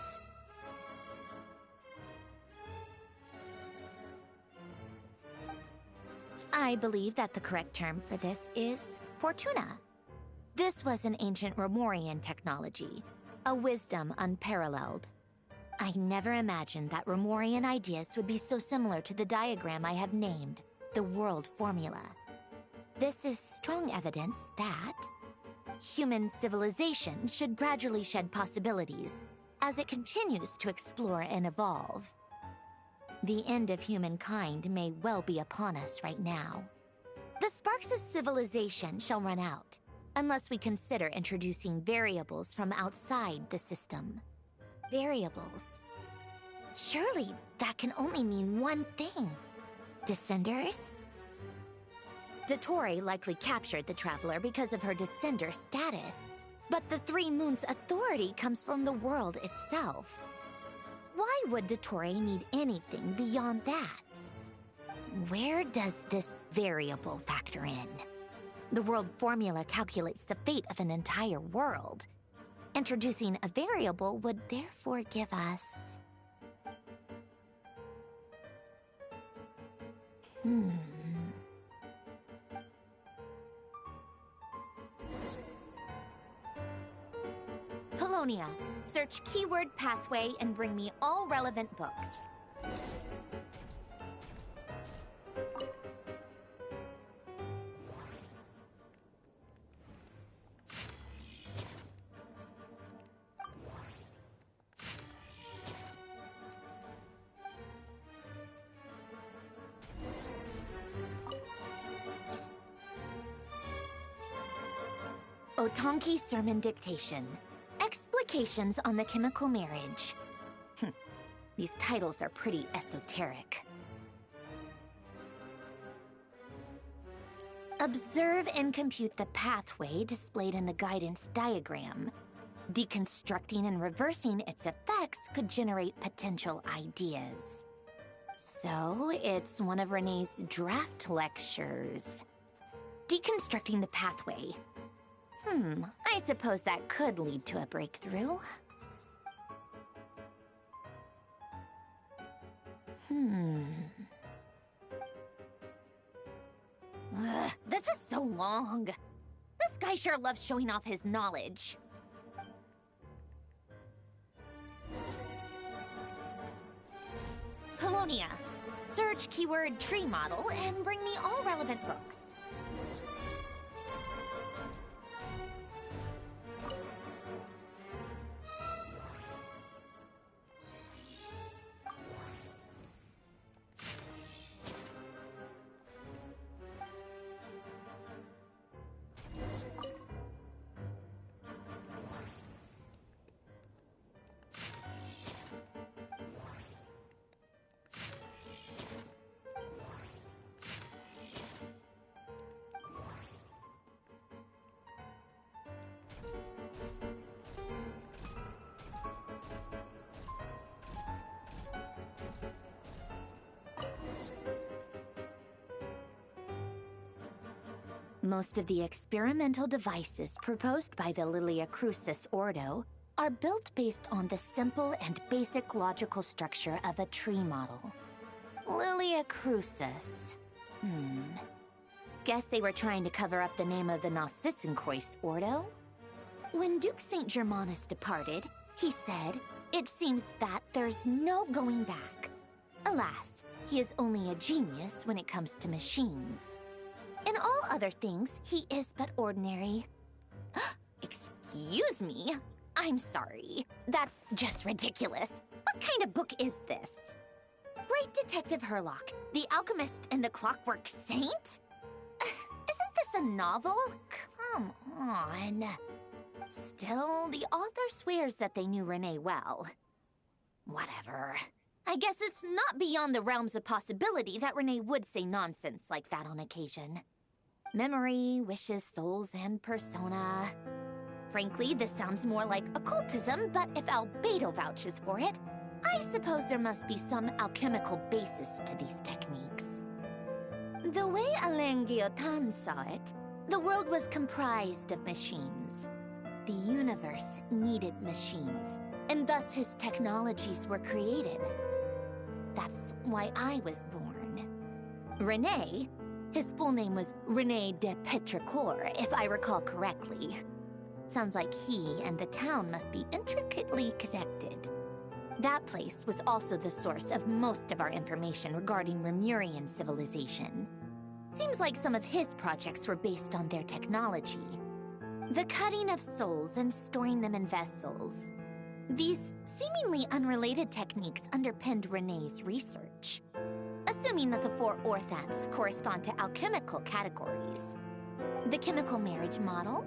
A: I believe that the correct term for this is Fortuna. This was an ancient Romorian technology, a wisdom unparalleled. I never imagined that Romorian ideas would be so similar to the diagram I have named, the World Formula. This is strong evidence that human civilization should gradually shed possibilities as it continues to explore and evolve. The end of humankind may well be upon us right now. The sparks of civilization shall run out, unless we consider introducing variables from outside the system. Variables. Surely that can only mean one thing. Descenders? Dottore likely captured the Traveler because of her descender status. But the Three Moons' authority comes from the world itself. Why would Dottore need anything beyond that? Where does this variable factor in? The world formula calculates the fate of an entire world. Introducing a variable would therefore give us... Polonia, search keyword pathway and bring me all relevant books. Otonki Sermon Dictation. Explications on the Chemical Marriage. These titles are pretty esoteric. Observe and compute the pathway displayed in the guidance diagram. Deconstructing and reversing its effects could generate potential ideas. So, it's one of Renee's draft lectures. Deconstructing the pathway. I suppose that could lead to a breakthrough. This is so long. This guy sure loves showing off his knowledge. Polonia, search keyword tree model and bring me all relevant books. Most of the experimental devices proposed by the Lilia Crucis Ordo are built based on the simple and basic logical structure of a tree model. Lilia Crucis. Guess they were trying to cover up the name of the Nautitzenkois Ordo? When Duke St. Germanus departed, he said, "It seems that there's no going back." Alas, he is only a genius when it comes to machines. In all other things, he is but ordinary. Excuse me? I'm sorry. That's just ridiculous. What kind of book is this? Great Detective Herlock, The Alchemist and the Clockwork Saint? Isn't this a novel? Come on. Still, the author swears that they knew Renee well. Whatever. I guess it's not beyond the realms of possibility that Renee would say nonsense like that on occasion. Memory, wishes, souls, and persona. Frankly, this sounds more like occultism, but if Albedo vouches for it, I suppose there must be some alchemical basis to these techniques. The way Alain Guillotin saw it, the world was comprised of machines. The universe needed machines, and thus his technologies were created. That's why I was born. René, his full name was René de Petrichor, if I recall correctly. Sounds like he and the town must be intricately connected. That place was also the source of most of our information regarding Remurian civilization. Seems like some of his projects were based on their technology. The cutting of souls and storing them in vessels. These seemingly unrelated techniques underpinned René's research. Assuming that the 4 orthants correspond to alchemical categories. The chemical marriage model?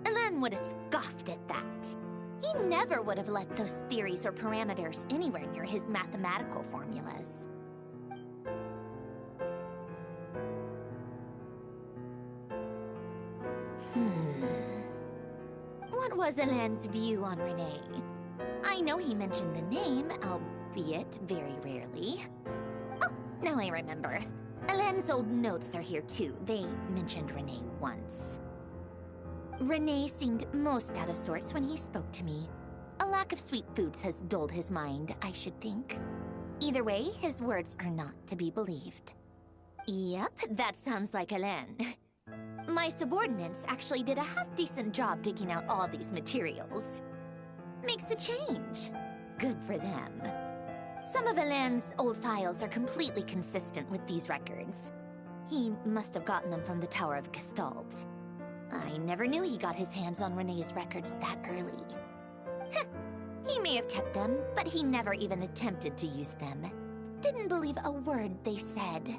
A: Alain would have scoffed at that. He never would have let those theories or parameters anywhere near his mathematical formulas. What was Alain's view on René? I know he mentioned the name, albeit very rarely. Oh, now I remember. Alain's old notes are here too. They mentioned René once. René seemed most out of sorts when he spoke to me. A lack of sweet foods has dulled his mind, I should think. Either way, his words are not to be believed. Yep, that sounds like Alain. My subordinates actually did a half-decent job digging out all these materials. Makes a change. Good for them. Some of Alain's old files are completely consistent with these records. He must have gotten them from the Tower of Gestalt. I never knew he got his hands on René's records that early. Heh, he may have kept them, but he never even attempted to use them. Didn't believe a word they said.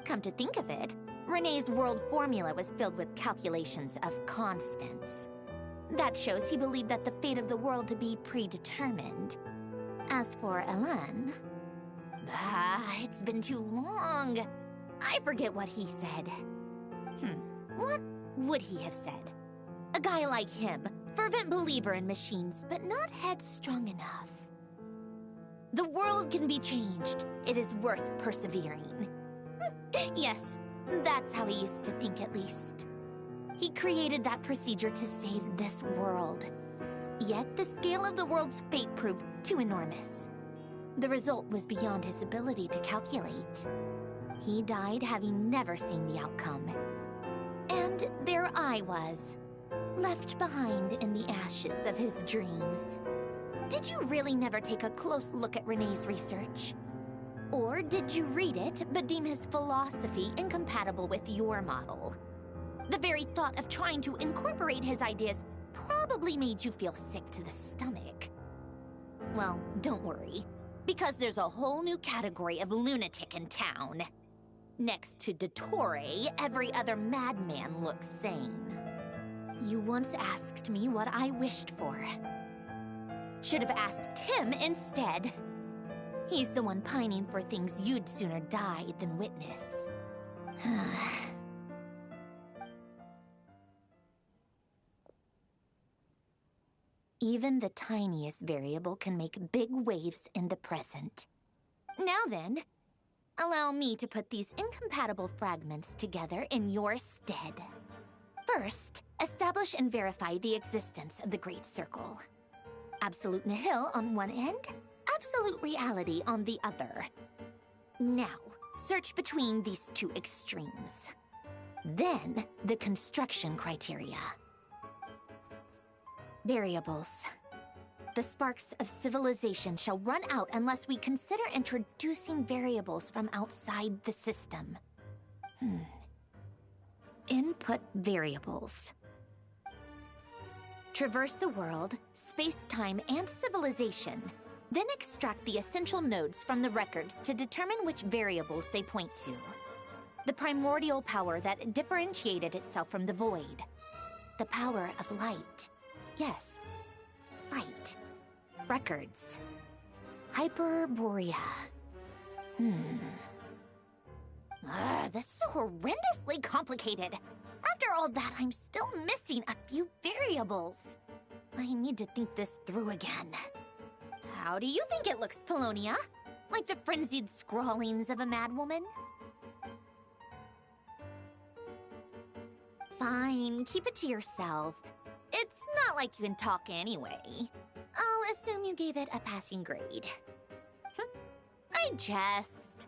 A: Come to think of it, René's world formula was filled with calculations of constants. That shows he believed that the fate of the world to be predetermined. As for Alain... it's been too long. I forget what he said. What would he have said? A guy like him, fervent believer in machines, but not headstrong enough. The world can be changed. It is worth persevering. Yes, that's how he used to think at least. He created that procedure to save this world. Yet the scale of the world's fate proved too enormous. The result was beyond his ability to calculate. He died having never seen the outcome. And there I was, left behind in the ashes of his dreams. Did you really never take a close look at René's research? Or did you read it, but deem his philosophy incompatible with your model? The very thought of trying to incorporate his ideas probably made you feel sick to the stomach. Well, don't worry, because there's a whole new category of lunatic in town. Next to Dottore, every other madman looks sane. You once asked me what I wished for. Should have asked him instead. He's the one pining for things you'd sooner die than witness. Even the tiniest variable can make big waves in the present. Now then, allow me to put these incompatible fragments together in your stead. First, establish and verify the existence of the Great Circle. Absolute nihil on one end, absolute reality on the other. Now, search between these two extremes. Then, the construction criteria. Variables. The sparks of civilization shall run out unless we consider introducing variables from outside the system. Input variables. Traverse the world, space-time, and civilization. Then extract the essential nodes from the records to determine which variables they point to. The primordial power that differentiated itself from the void. The power of light. Yes, light. Records. Hyperborea. This is horrendously complicated. After all that, I'm still missing a few variables. I need to think this through again. How do you think it looks, Polonia? Like the frenzied scrawlings of a madwoman? fine. Keep it to yourself. It's not like you can talk anyway. I'll assume you gave it a passing grade. I jest.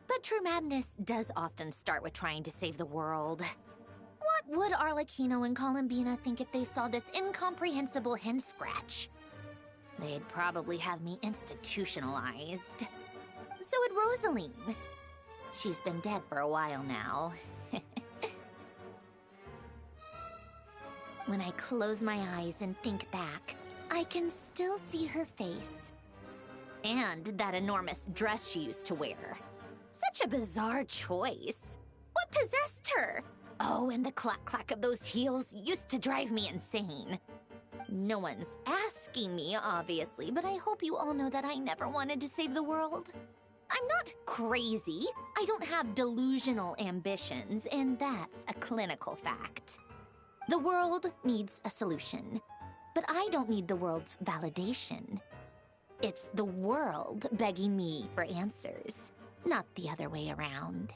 A: But true madness does often start with trying to save the world. What would Arlecchino and Columbina think if they saw this incomprehensible hen scratch? They'd probably have me institutionalized. So would Rosaline. She's been dead for a while now. When I close my eyes and think back, I can still see her face. And that enormous dress she used to wear. Such a bizarre choice. What possessed her? Oh, and the clack-clack of those heels used to drive me insane. No one's asking me, obviously, but I hope you all know that I never wanted to save the world. I'm not crazy. I don't have delusional ambitions, and that's a clinical fact. The world needs a solution, but I don't need the world's validation. It's the world begging me for answers, not the other way around.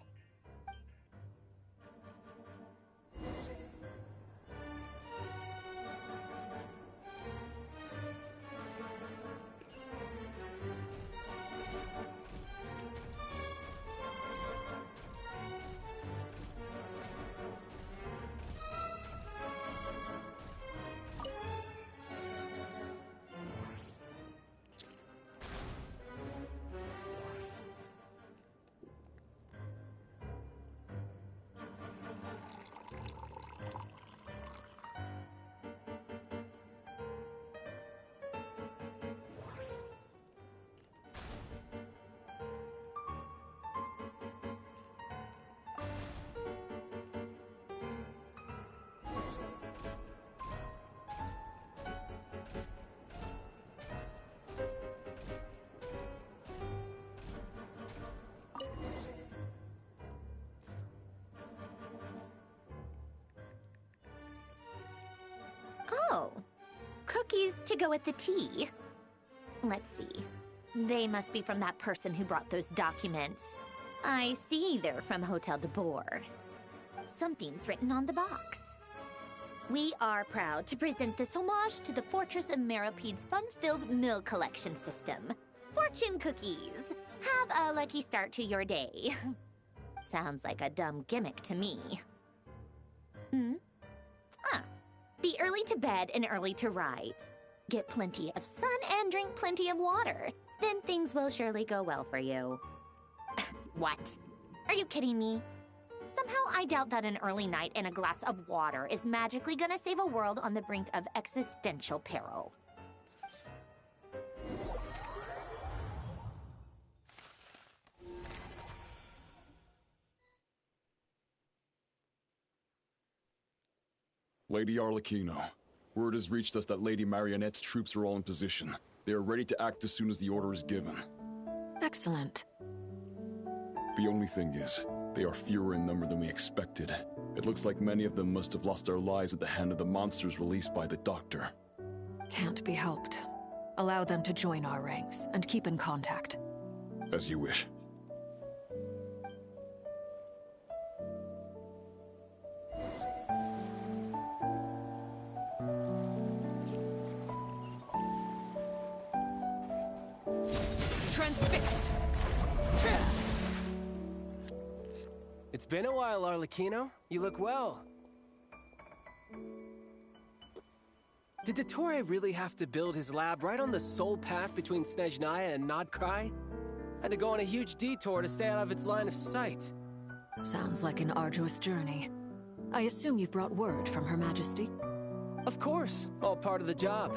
A: Oh, cookies to go with the tea. Let's see. They must be from that person who brought those documents. I see they're from Hotel de Boer. Something's written on the box. We are proud to present this homage to the Fortress of Meropede's fun-filled mill collection system. Fortune cookies. Have a lucky start to your day. Sounds like a dumb gimmick to me. Be early to bed and early to rise. Get plenty of sun and drink plenty of water. Then things will surely go well for you. What? Are you kidding me? Somehow I doubt that an early night and a glass of water is magically gonna save a world on the brink of existential peril.
I: Lady Arlecchino, word has reached us that Lady Marionette's troops are all in position. They are ready to act as soon as the order is given.
F: Excellent.
I: The only thing is, they are fewer in number than we expected. It looks like many of them must have lost their lives at the hand of the monsters released by the Doctor.
F: Can't be helped. Allow them to join our ranks, and keep in contact.
I: As you wish.
V: Transfixed! It's been a while, Arlecchino. You look well. Did Dottore really have to build his lab right on the sole path between Snezhnaya and Nodcry? Had to go on a huge detour to stay out of its line of sight.
F: Sounds like an arduous journey. I assume you've brought word from Her Majesty?
V: Of course, all part of the job.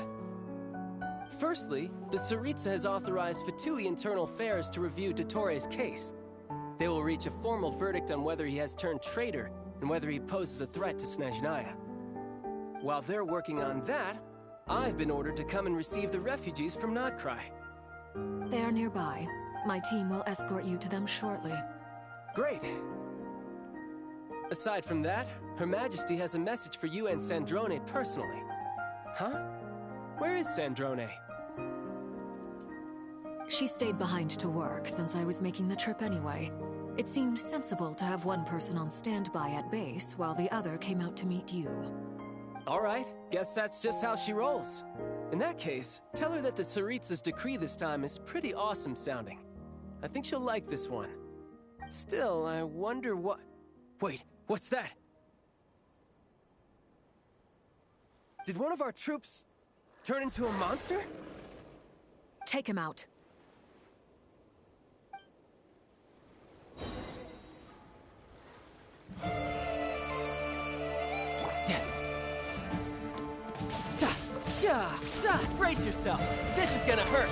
V: Firstly, the Tsaritsa has authorized Fatui Internal Affairs to review Dottore's case. They will reach a formal verdict on whether he has turned traitor and whether he poses a threat to Snezhnaya. While they're working on that, I've been ordered to come and receive the refugees from Nodcry.
F: They are nearby. My team will escort you to them shortly.
V: Great. Aside from that, Her Majesty has a message for you and Sandrone personally. Huh? Where is Sandrone?
F: She stayed behind to work since I was making the trip anyway. It seemed sensible to have one person on standby at base while the other came out to meet you.
V: All right, guess that's just how she rolls. In that case, tell her that the Tsaritsa's decree this time is pretty awesome sounding. I think she'll like this one. Still, I wonder what... Wait, what's that? Did one of our troops turn into a monster?
F: Take him out.
V: Brace yourself. This is gonna hurt.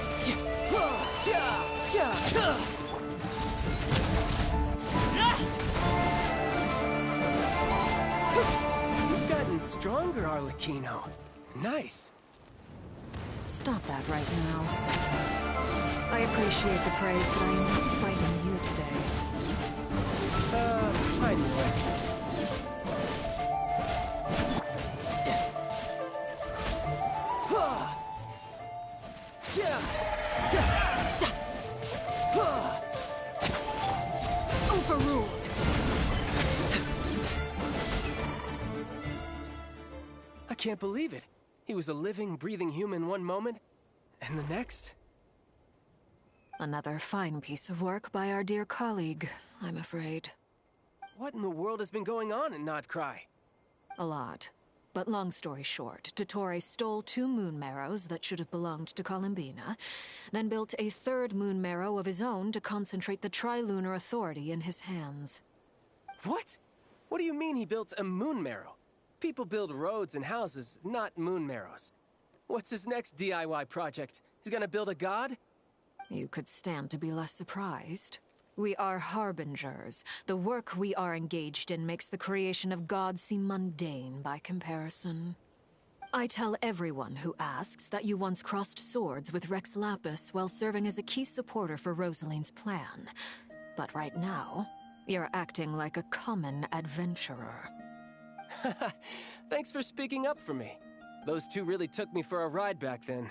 V: You've gotten stronger, Arlecchino. Nice.
F: Stop that right now. I appreciate the praise, but I am not fighting you today.
V: I knew it.
F: Overruled.
V: I can't believe it. He was a living, breathing human one moment, and the next?
F: Another fine piece of work by our dear colleague, I'm afraid.
V: What in the world has been going on in Nodcry?
F: A lot. But long story short, Dottore stole 2 moon marrows that should have belonged to Columbina, then built a 3rd moon marrow of his own to concentrate the Trilunar Authority in his hands.
V: What? What do you mean he built a moon marrow? People build roads and houses, not moon marrows. What's his next DIY project? He's gonna build a god?
F: You could stand to be less surprised. We are harbingers. The work we are engaged in makes the creation of gods seem mundane by comparison. I tell everyone who asks that you once crossed swords with Rex Lapis while serving as a key supporter for Rosaline's plan. But right now, you're acting like a common adventurer.
V: Thanks for speaking up for me. Those 2 really took me for a ride back then.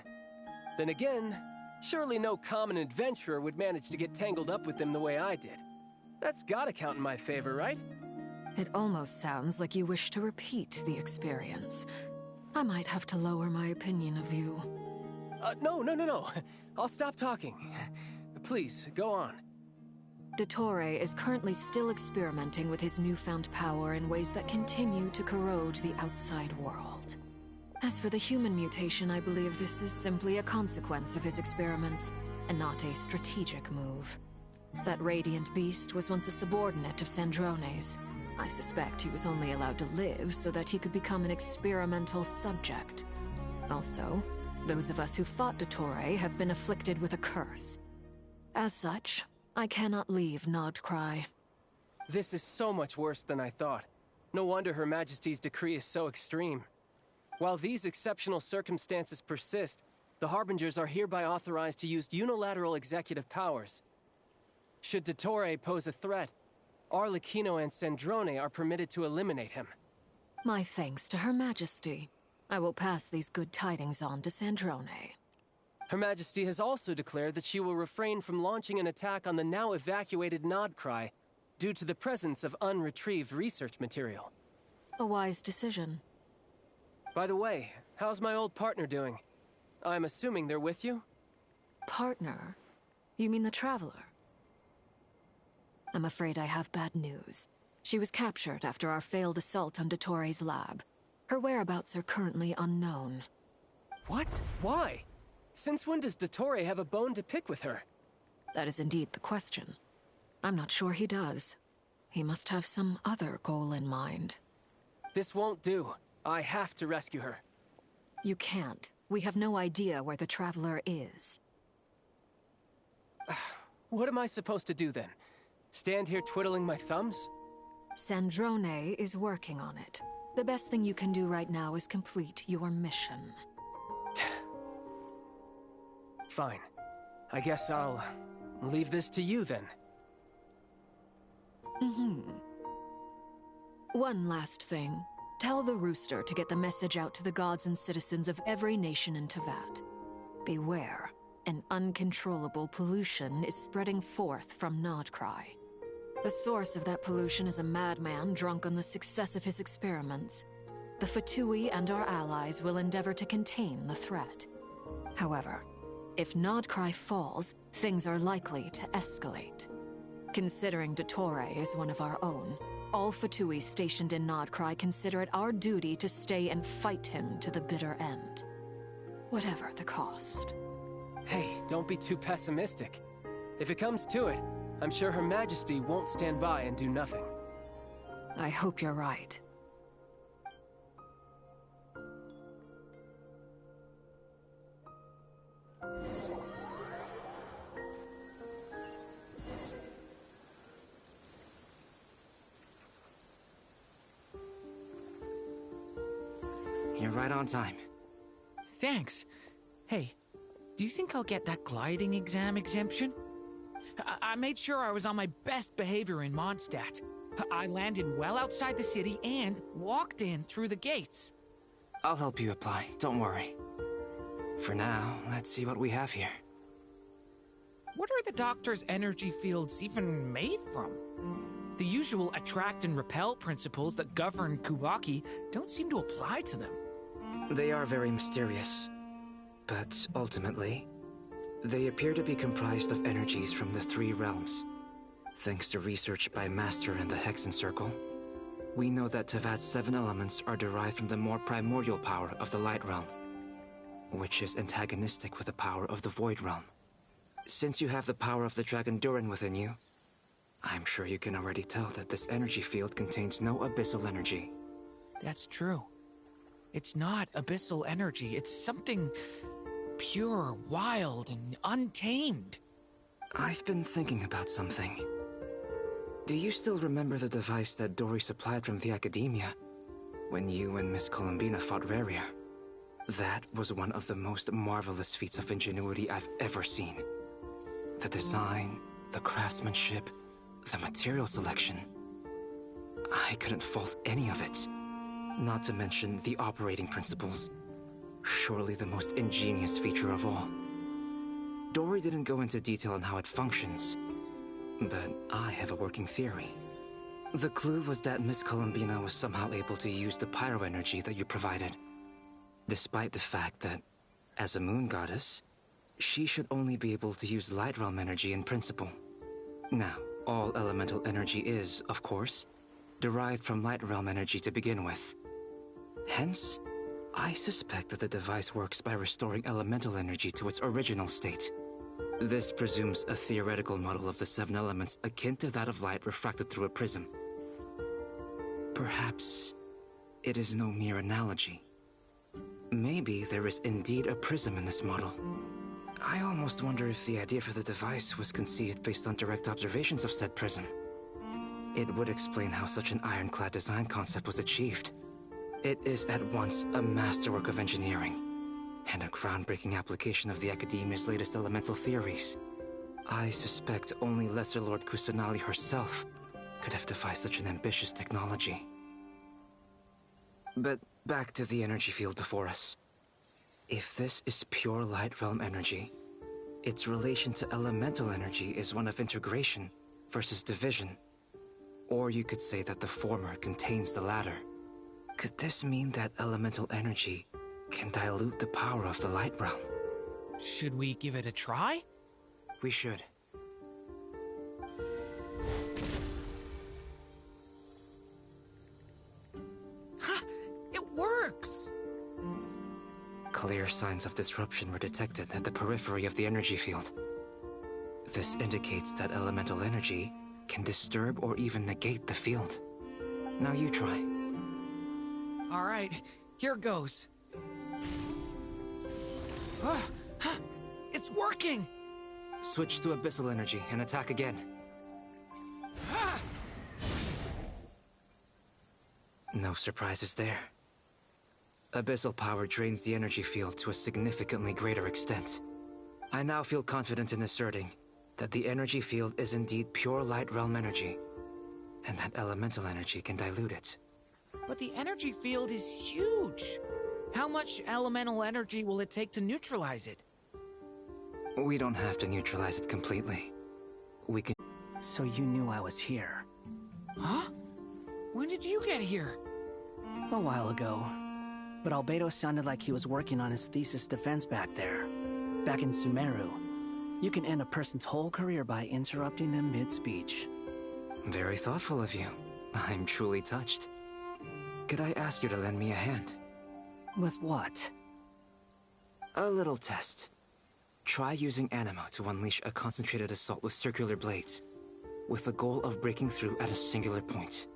V: Then again, surely no common adventurer would manage to get tangled up with them the way I did. That's gotta count in my favor, right?
F: It almost sounds like you wish to repeat the experience. I might have to lower my opinion of you.
V: No. I'll stop talking. Please, go on.
F: Dottore is currently still experimenting with his newfound power in ways that continue to corrode the outside world. As for the human mutation, I believe this is simply a consequence of his experiments, and not a strategic move. That radiant beast was once a subordinate of Sandrone's. I suspect he was only allowed to live so that he could become an experimental subject. Also, those of us who fought Dottore have been afflicted with a curse. As such, I cannot leave Nodcry.
V: This is so much worse than I thought. No wonder Her Majesty's decree is so extreme. While these exceptional circumstances persist, the Harbingers are hereby authorized to use unilateral executive powers. Should Dottore pose a threat, Arlecchino and Sandrone are permitted to eliminate him.
F: My thanks to Her Majesty. I will pass these good tidings on to Sandrone.
V: Her Majesty has also declared that she will refrain from launching an attack on the now evacuated Nodcry due to the presence of unretrieved research material.
F: A wise decision.
V: By the way, how's my old partner doing? I'm assuming they're with you?
F: Partner? You mean the Traveler? I'm afraid I have bad news. She was captured after our failed assault on Dottore's lab. Her whereabouts are currently unknown.
V: What? Why? Since when does Dottore have a bone to pick with her?
F: That is indeed the question. I'm not sure he does. He must have some other goal in mind.
V: This won't do. I have to rescue her.
F: You can't. We have no idea where the Traveler is.
V: What am I supposed to do then? Stand here twiddling my thumbs?
F: Sandrone is working on it. The best thing you can do right now is complete your mission.
V: Fine. I guess I'll leave this to you then.
F: One last thing. Tell the Rooster to get the message out to the gods and citizens of every nation in Teyvat. Beware. An uncontrollable pollution is spreading forth from Nodcry. The source of that pollution is a madman drunk on the success of his experiments. The Fatui and our allies will endeavor to contain the threat. However, if Nodcry falls, things are likely to escalate. Considering Dottore is one of our own, all Fatui stationed in Nodcry consider it our duty to stay and fight him to the bitter end. Whatever the cost.
V: Hey, don't be too pessimistic. If it comes to it, I'm sure Her Majesty won't stand by and do nothing.
F: I hope you're right.
T: You're right on time.
R: Thanks. Hey, do you think I'll get that gliding exam exemption? I made sure I was on my best behavior in Mondstadt. I landed well outside the city and walked in through the gates.
T: I'll help you apply, don't worry. For now, let's see what we have here.
R: What are the doctor's energy fields even made from? The usual attract and repel principles that govern Kuvaki don't seem to apply to them.
T: They are very mysterious, but ultimately, they appear to be comprised of energies from the three realms. Thanks to research by Master in the Hexen Circle, we know that Tevat's 7 elements are derived from the more primordial power of the Light Realm, which is antagonistic with the power of the Void Realm. Since you have the power of the Dragon Durin within you, I'm sure you can already tell that this energy field contains no abyssal energy.
R: That's true. It's not abyssal energy, it's something pure, wild, and untamed.
T: I've been thinking about something. Do you still remember the device that Dory supplied from the Academia when you and Miss Columbina fought Rarier? That was one of the most marvelous feats of ingenuity I've ever seen. The design, the craftsmanship, the material selection. I couldn't fault any of it. Not to mention the operating principles. Surely the most ingenious feature of all. Dory didn't go into detail on how it functions, but I have a working theory. The clue was that Miss Columbina was somehow able to use the pyro energy that you provided, despite the fact that, as a moon goddess, she should only be able to use Light Realm energy in principle. Now, all elemental energy is, of course, derived from Light Realm energy to begin with. Hence, I suspect that the device works by restoring elemental energy to its original state. This presumes a theoretical model of the 7 elements akin to that of light refracted through a prism. Perhaps it is no mere analogy. Maybe there is indeed a prism in this model. I almost wonder if the idea for the device was conceived based on direct observations of said prism. It would explain how such an ironclad design concept was achieved. It is at once a masterwork of engineering and a groundbreaking application of the Academia's latest elemental theories. I suspect only Lesser Lord Kusanali herself could have devised such an ambitious technology. But back to the energy field before us. If this is pure Light Realm energy, its relation to elemental energy is one of integration versus division. Or you could say that the former contains the latter. Could this mean that elemental energy can dilute the power of the Light Realm?
R: Should we give it a try?
T: We should.
R: Ha! It works!
T: Clear signs of disruption were detected at the periphery of the energy field. This indicates that elemental energy can disturb or even negate the field. Now you try.
R: All right, here goes. It's working!
T: Switch to abyssal energy and attack again. No surprises there. Abyssal power drains the energy field to a significantly greater extent. I now feel confident in asserting that the energy field is indeed pure Light Realm energy, and that elemental energy can dilute it.
R: But the energy field is huge! How much elemental energy will it take to neutralize it?
T: We don't have to neutralize it completely. We can...
L: So you knew I was here.
R: Huh? When did you get here?
L: A while ago. But Albedo sounded like he was working on his thesis defense back there. Back in Sumeru. You can end a person's whole career by interrupting them mid-speech.
T: Very thoughtful of you. I'm truly touched. Could I ask you to lend me a hand?
L: With what?
T: A little test. Try using Animo to unleash a concentrated assault with circular blades, with the goal of breaking through at a singular point.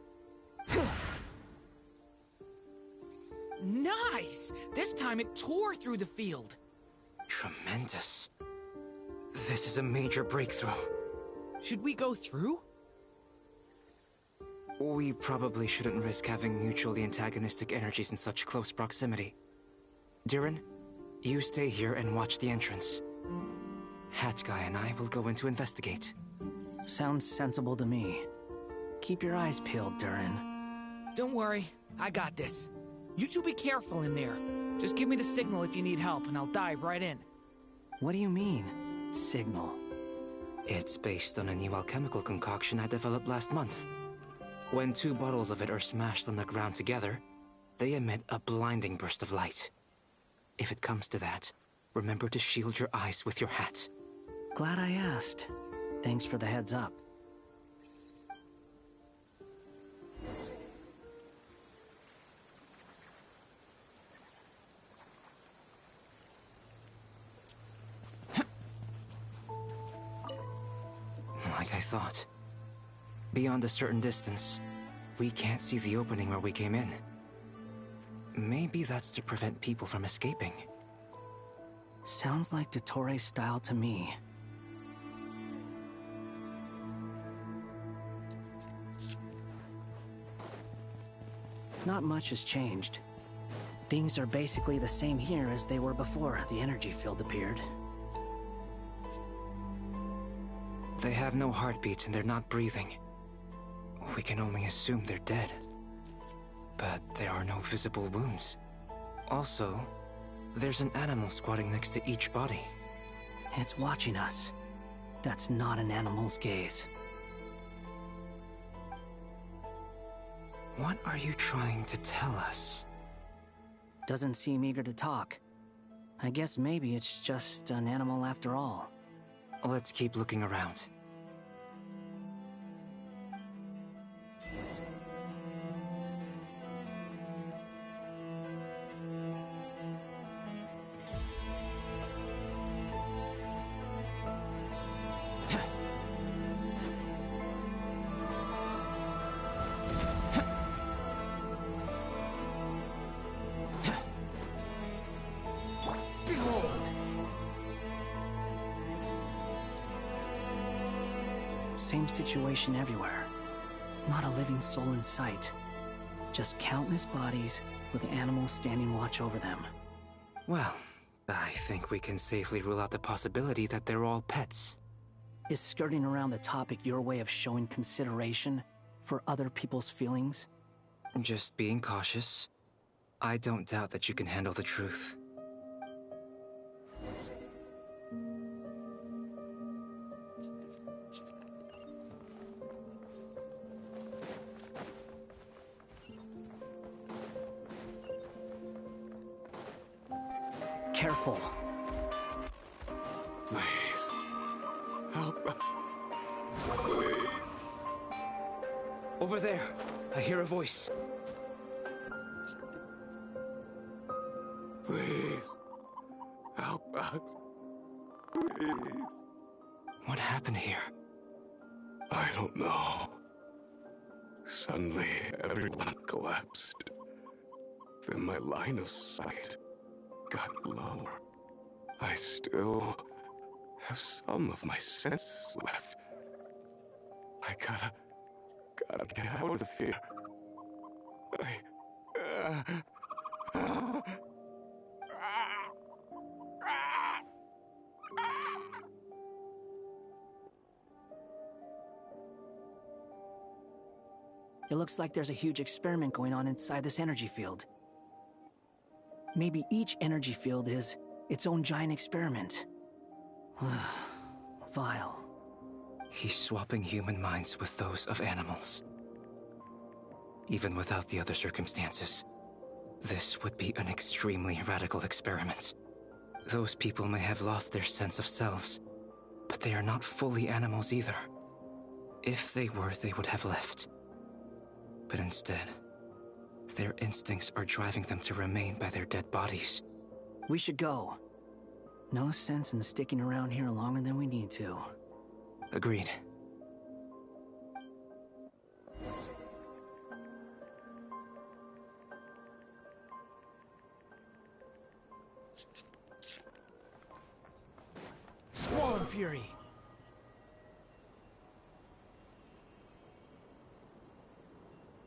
R: Nice! This time it tore through the field.
T: Tremendous. This is a major breakthrough.
R: Should we go through?
T: We probably shouldn't risk having mutually antagonistic energies in such close proximity. Durin, you stay here and watch the entrance. Hat Guy and I will go in to investigate.
L: Sounds sensible to me. Keep your eyes peeled, Durin.
R: Don't worry, I got this. You two be careful in there. Just give me the signal if you need help, and I'll dive right in.
L: What do you mean, signal?
T: It's based on a new alchemical concoction I developed last month. When 2 bottles of it are smashed on the ground together, they emit a blinding burst of light. If it comes to that, remember to shield your eyes with your hat.
L: Glad I asked. Thanks for the heads up.
T: Like I thought. Beyond a certain distance, we can't see the opening where we came in. Maybe that's to prevent people from escaping.
L: Sounds like Dottore style to me. Not much has changed. Things are basically the same here as they were before the energy field appeared.
T: They have no heartbeats and they're not breathing. We can only assume they're dead. But there are no visible wounds. Also, there's an animal squatting next to each body.
L: It's watching us. That's not an animal's gaze.
T: What are you trying to tell us?
L: Doesn't seem eager to talk. I guess maybe it's just an animal after all.
T: Let's keep looking around.
L: Same situation everywhere. Not a living soul in sight. Just countless bodies with animals standing watch over them.
T: Well, I think we can safely rule out the possibility that they're all pets.
L: Is skirting around the topic your way of showing consideration for other people's feelings?
T: Just being cautious. I don't doubt that you can handle the truth.
L: Careful.
I: Please. Help us. Please.
T: Over there. I hear a voice.
I: Please. Help us. Please.
T: What happened here?
I: I don't know. Suddenly, everyone collapsed. Then my line of sight got lower. I still have some of my senses left. I gotta get out of here.
L: It looks like there's a huge experiment going on inside this energy field. Maybe each energy field is its own giant experiment. Vile.
T: He's swapping human minds with those of animals. Even without the other circumstances, this would be an extremely radical experiment. Those people may have lost their sense of selves, but they are not fully animals either. If they were, they would have left. But instead, their instincts are driving them to remain by their dead bodies.
L: We should go. No sense in sticking around here longer than we need to.
T: Agreed.
R: Squall and Fury.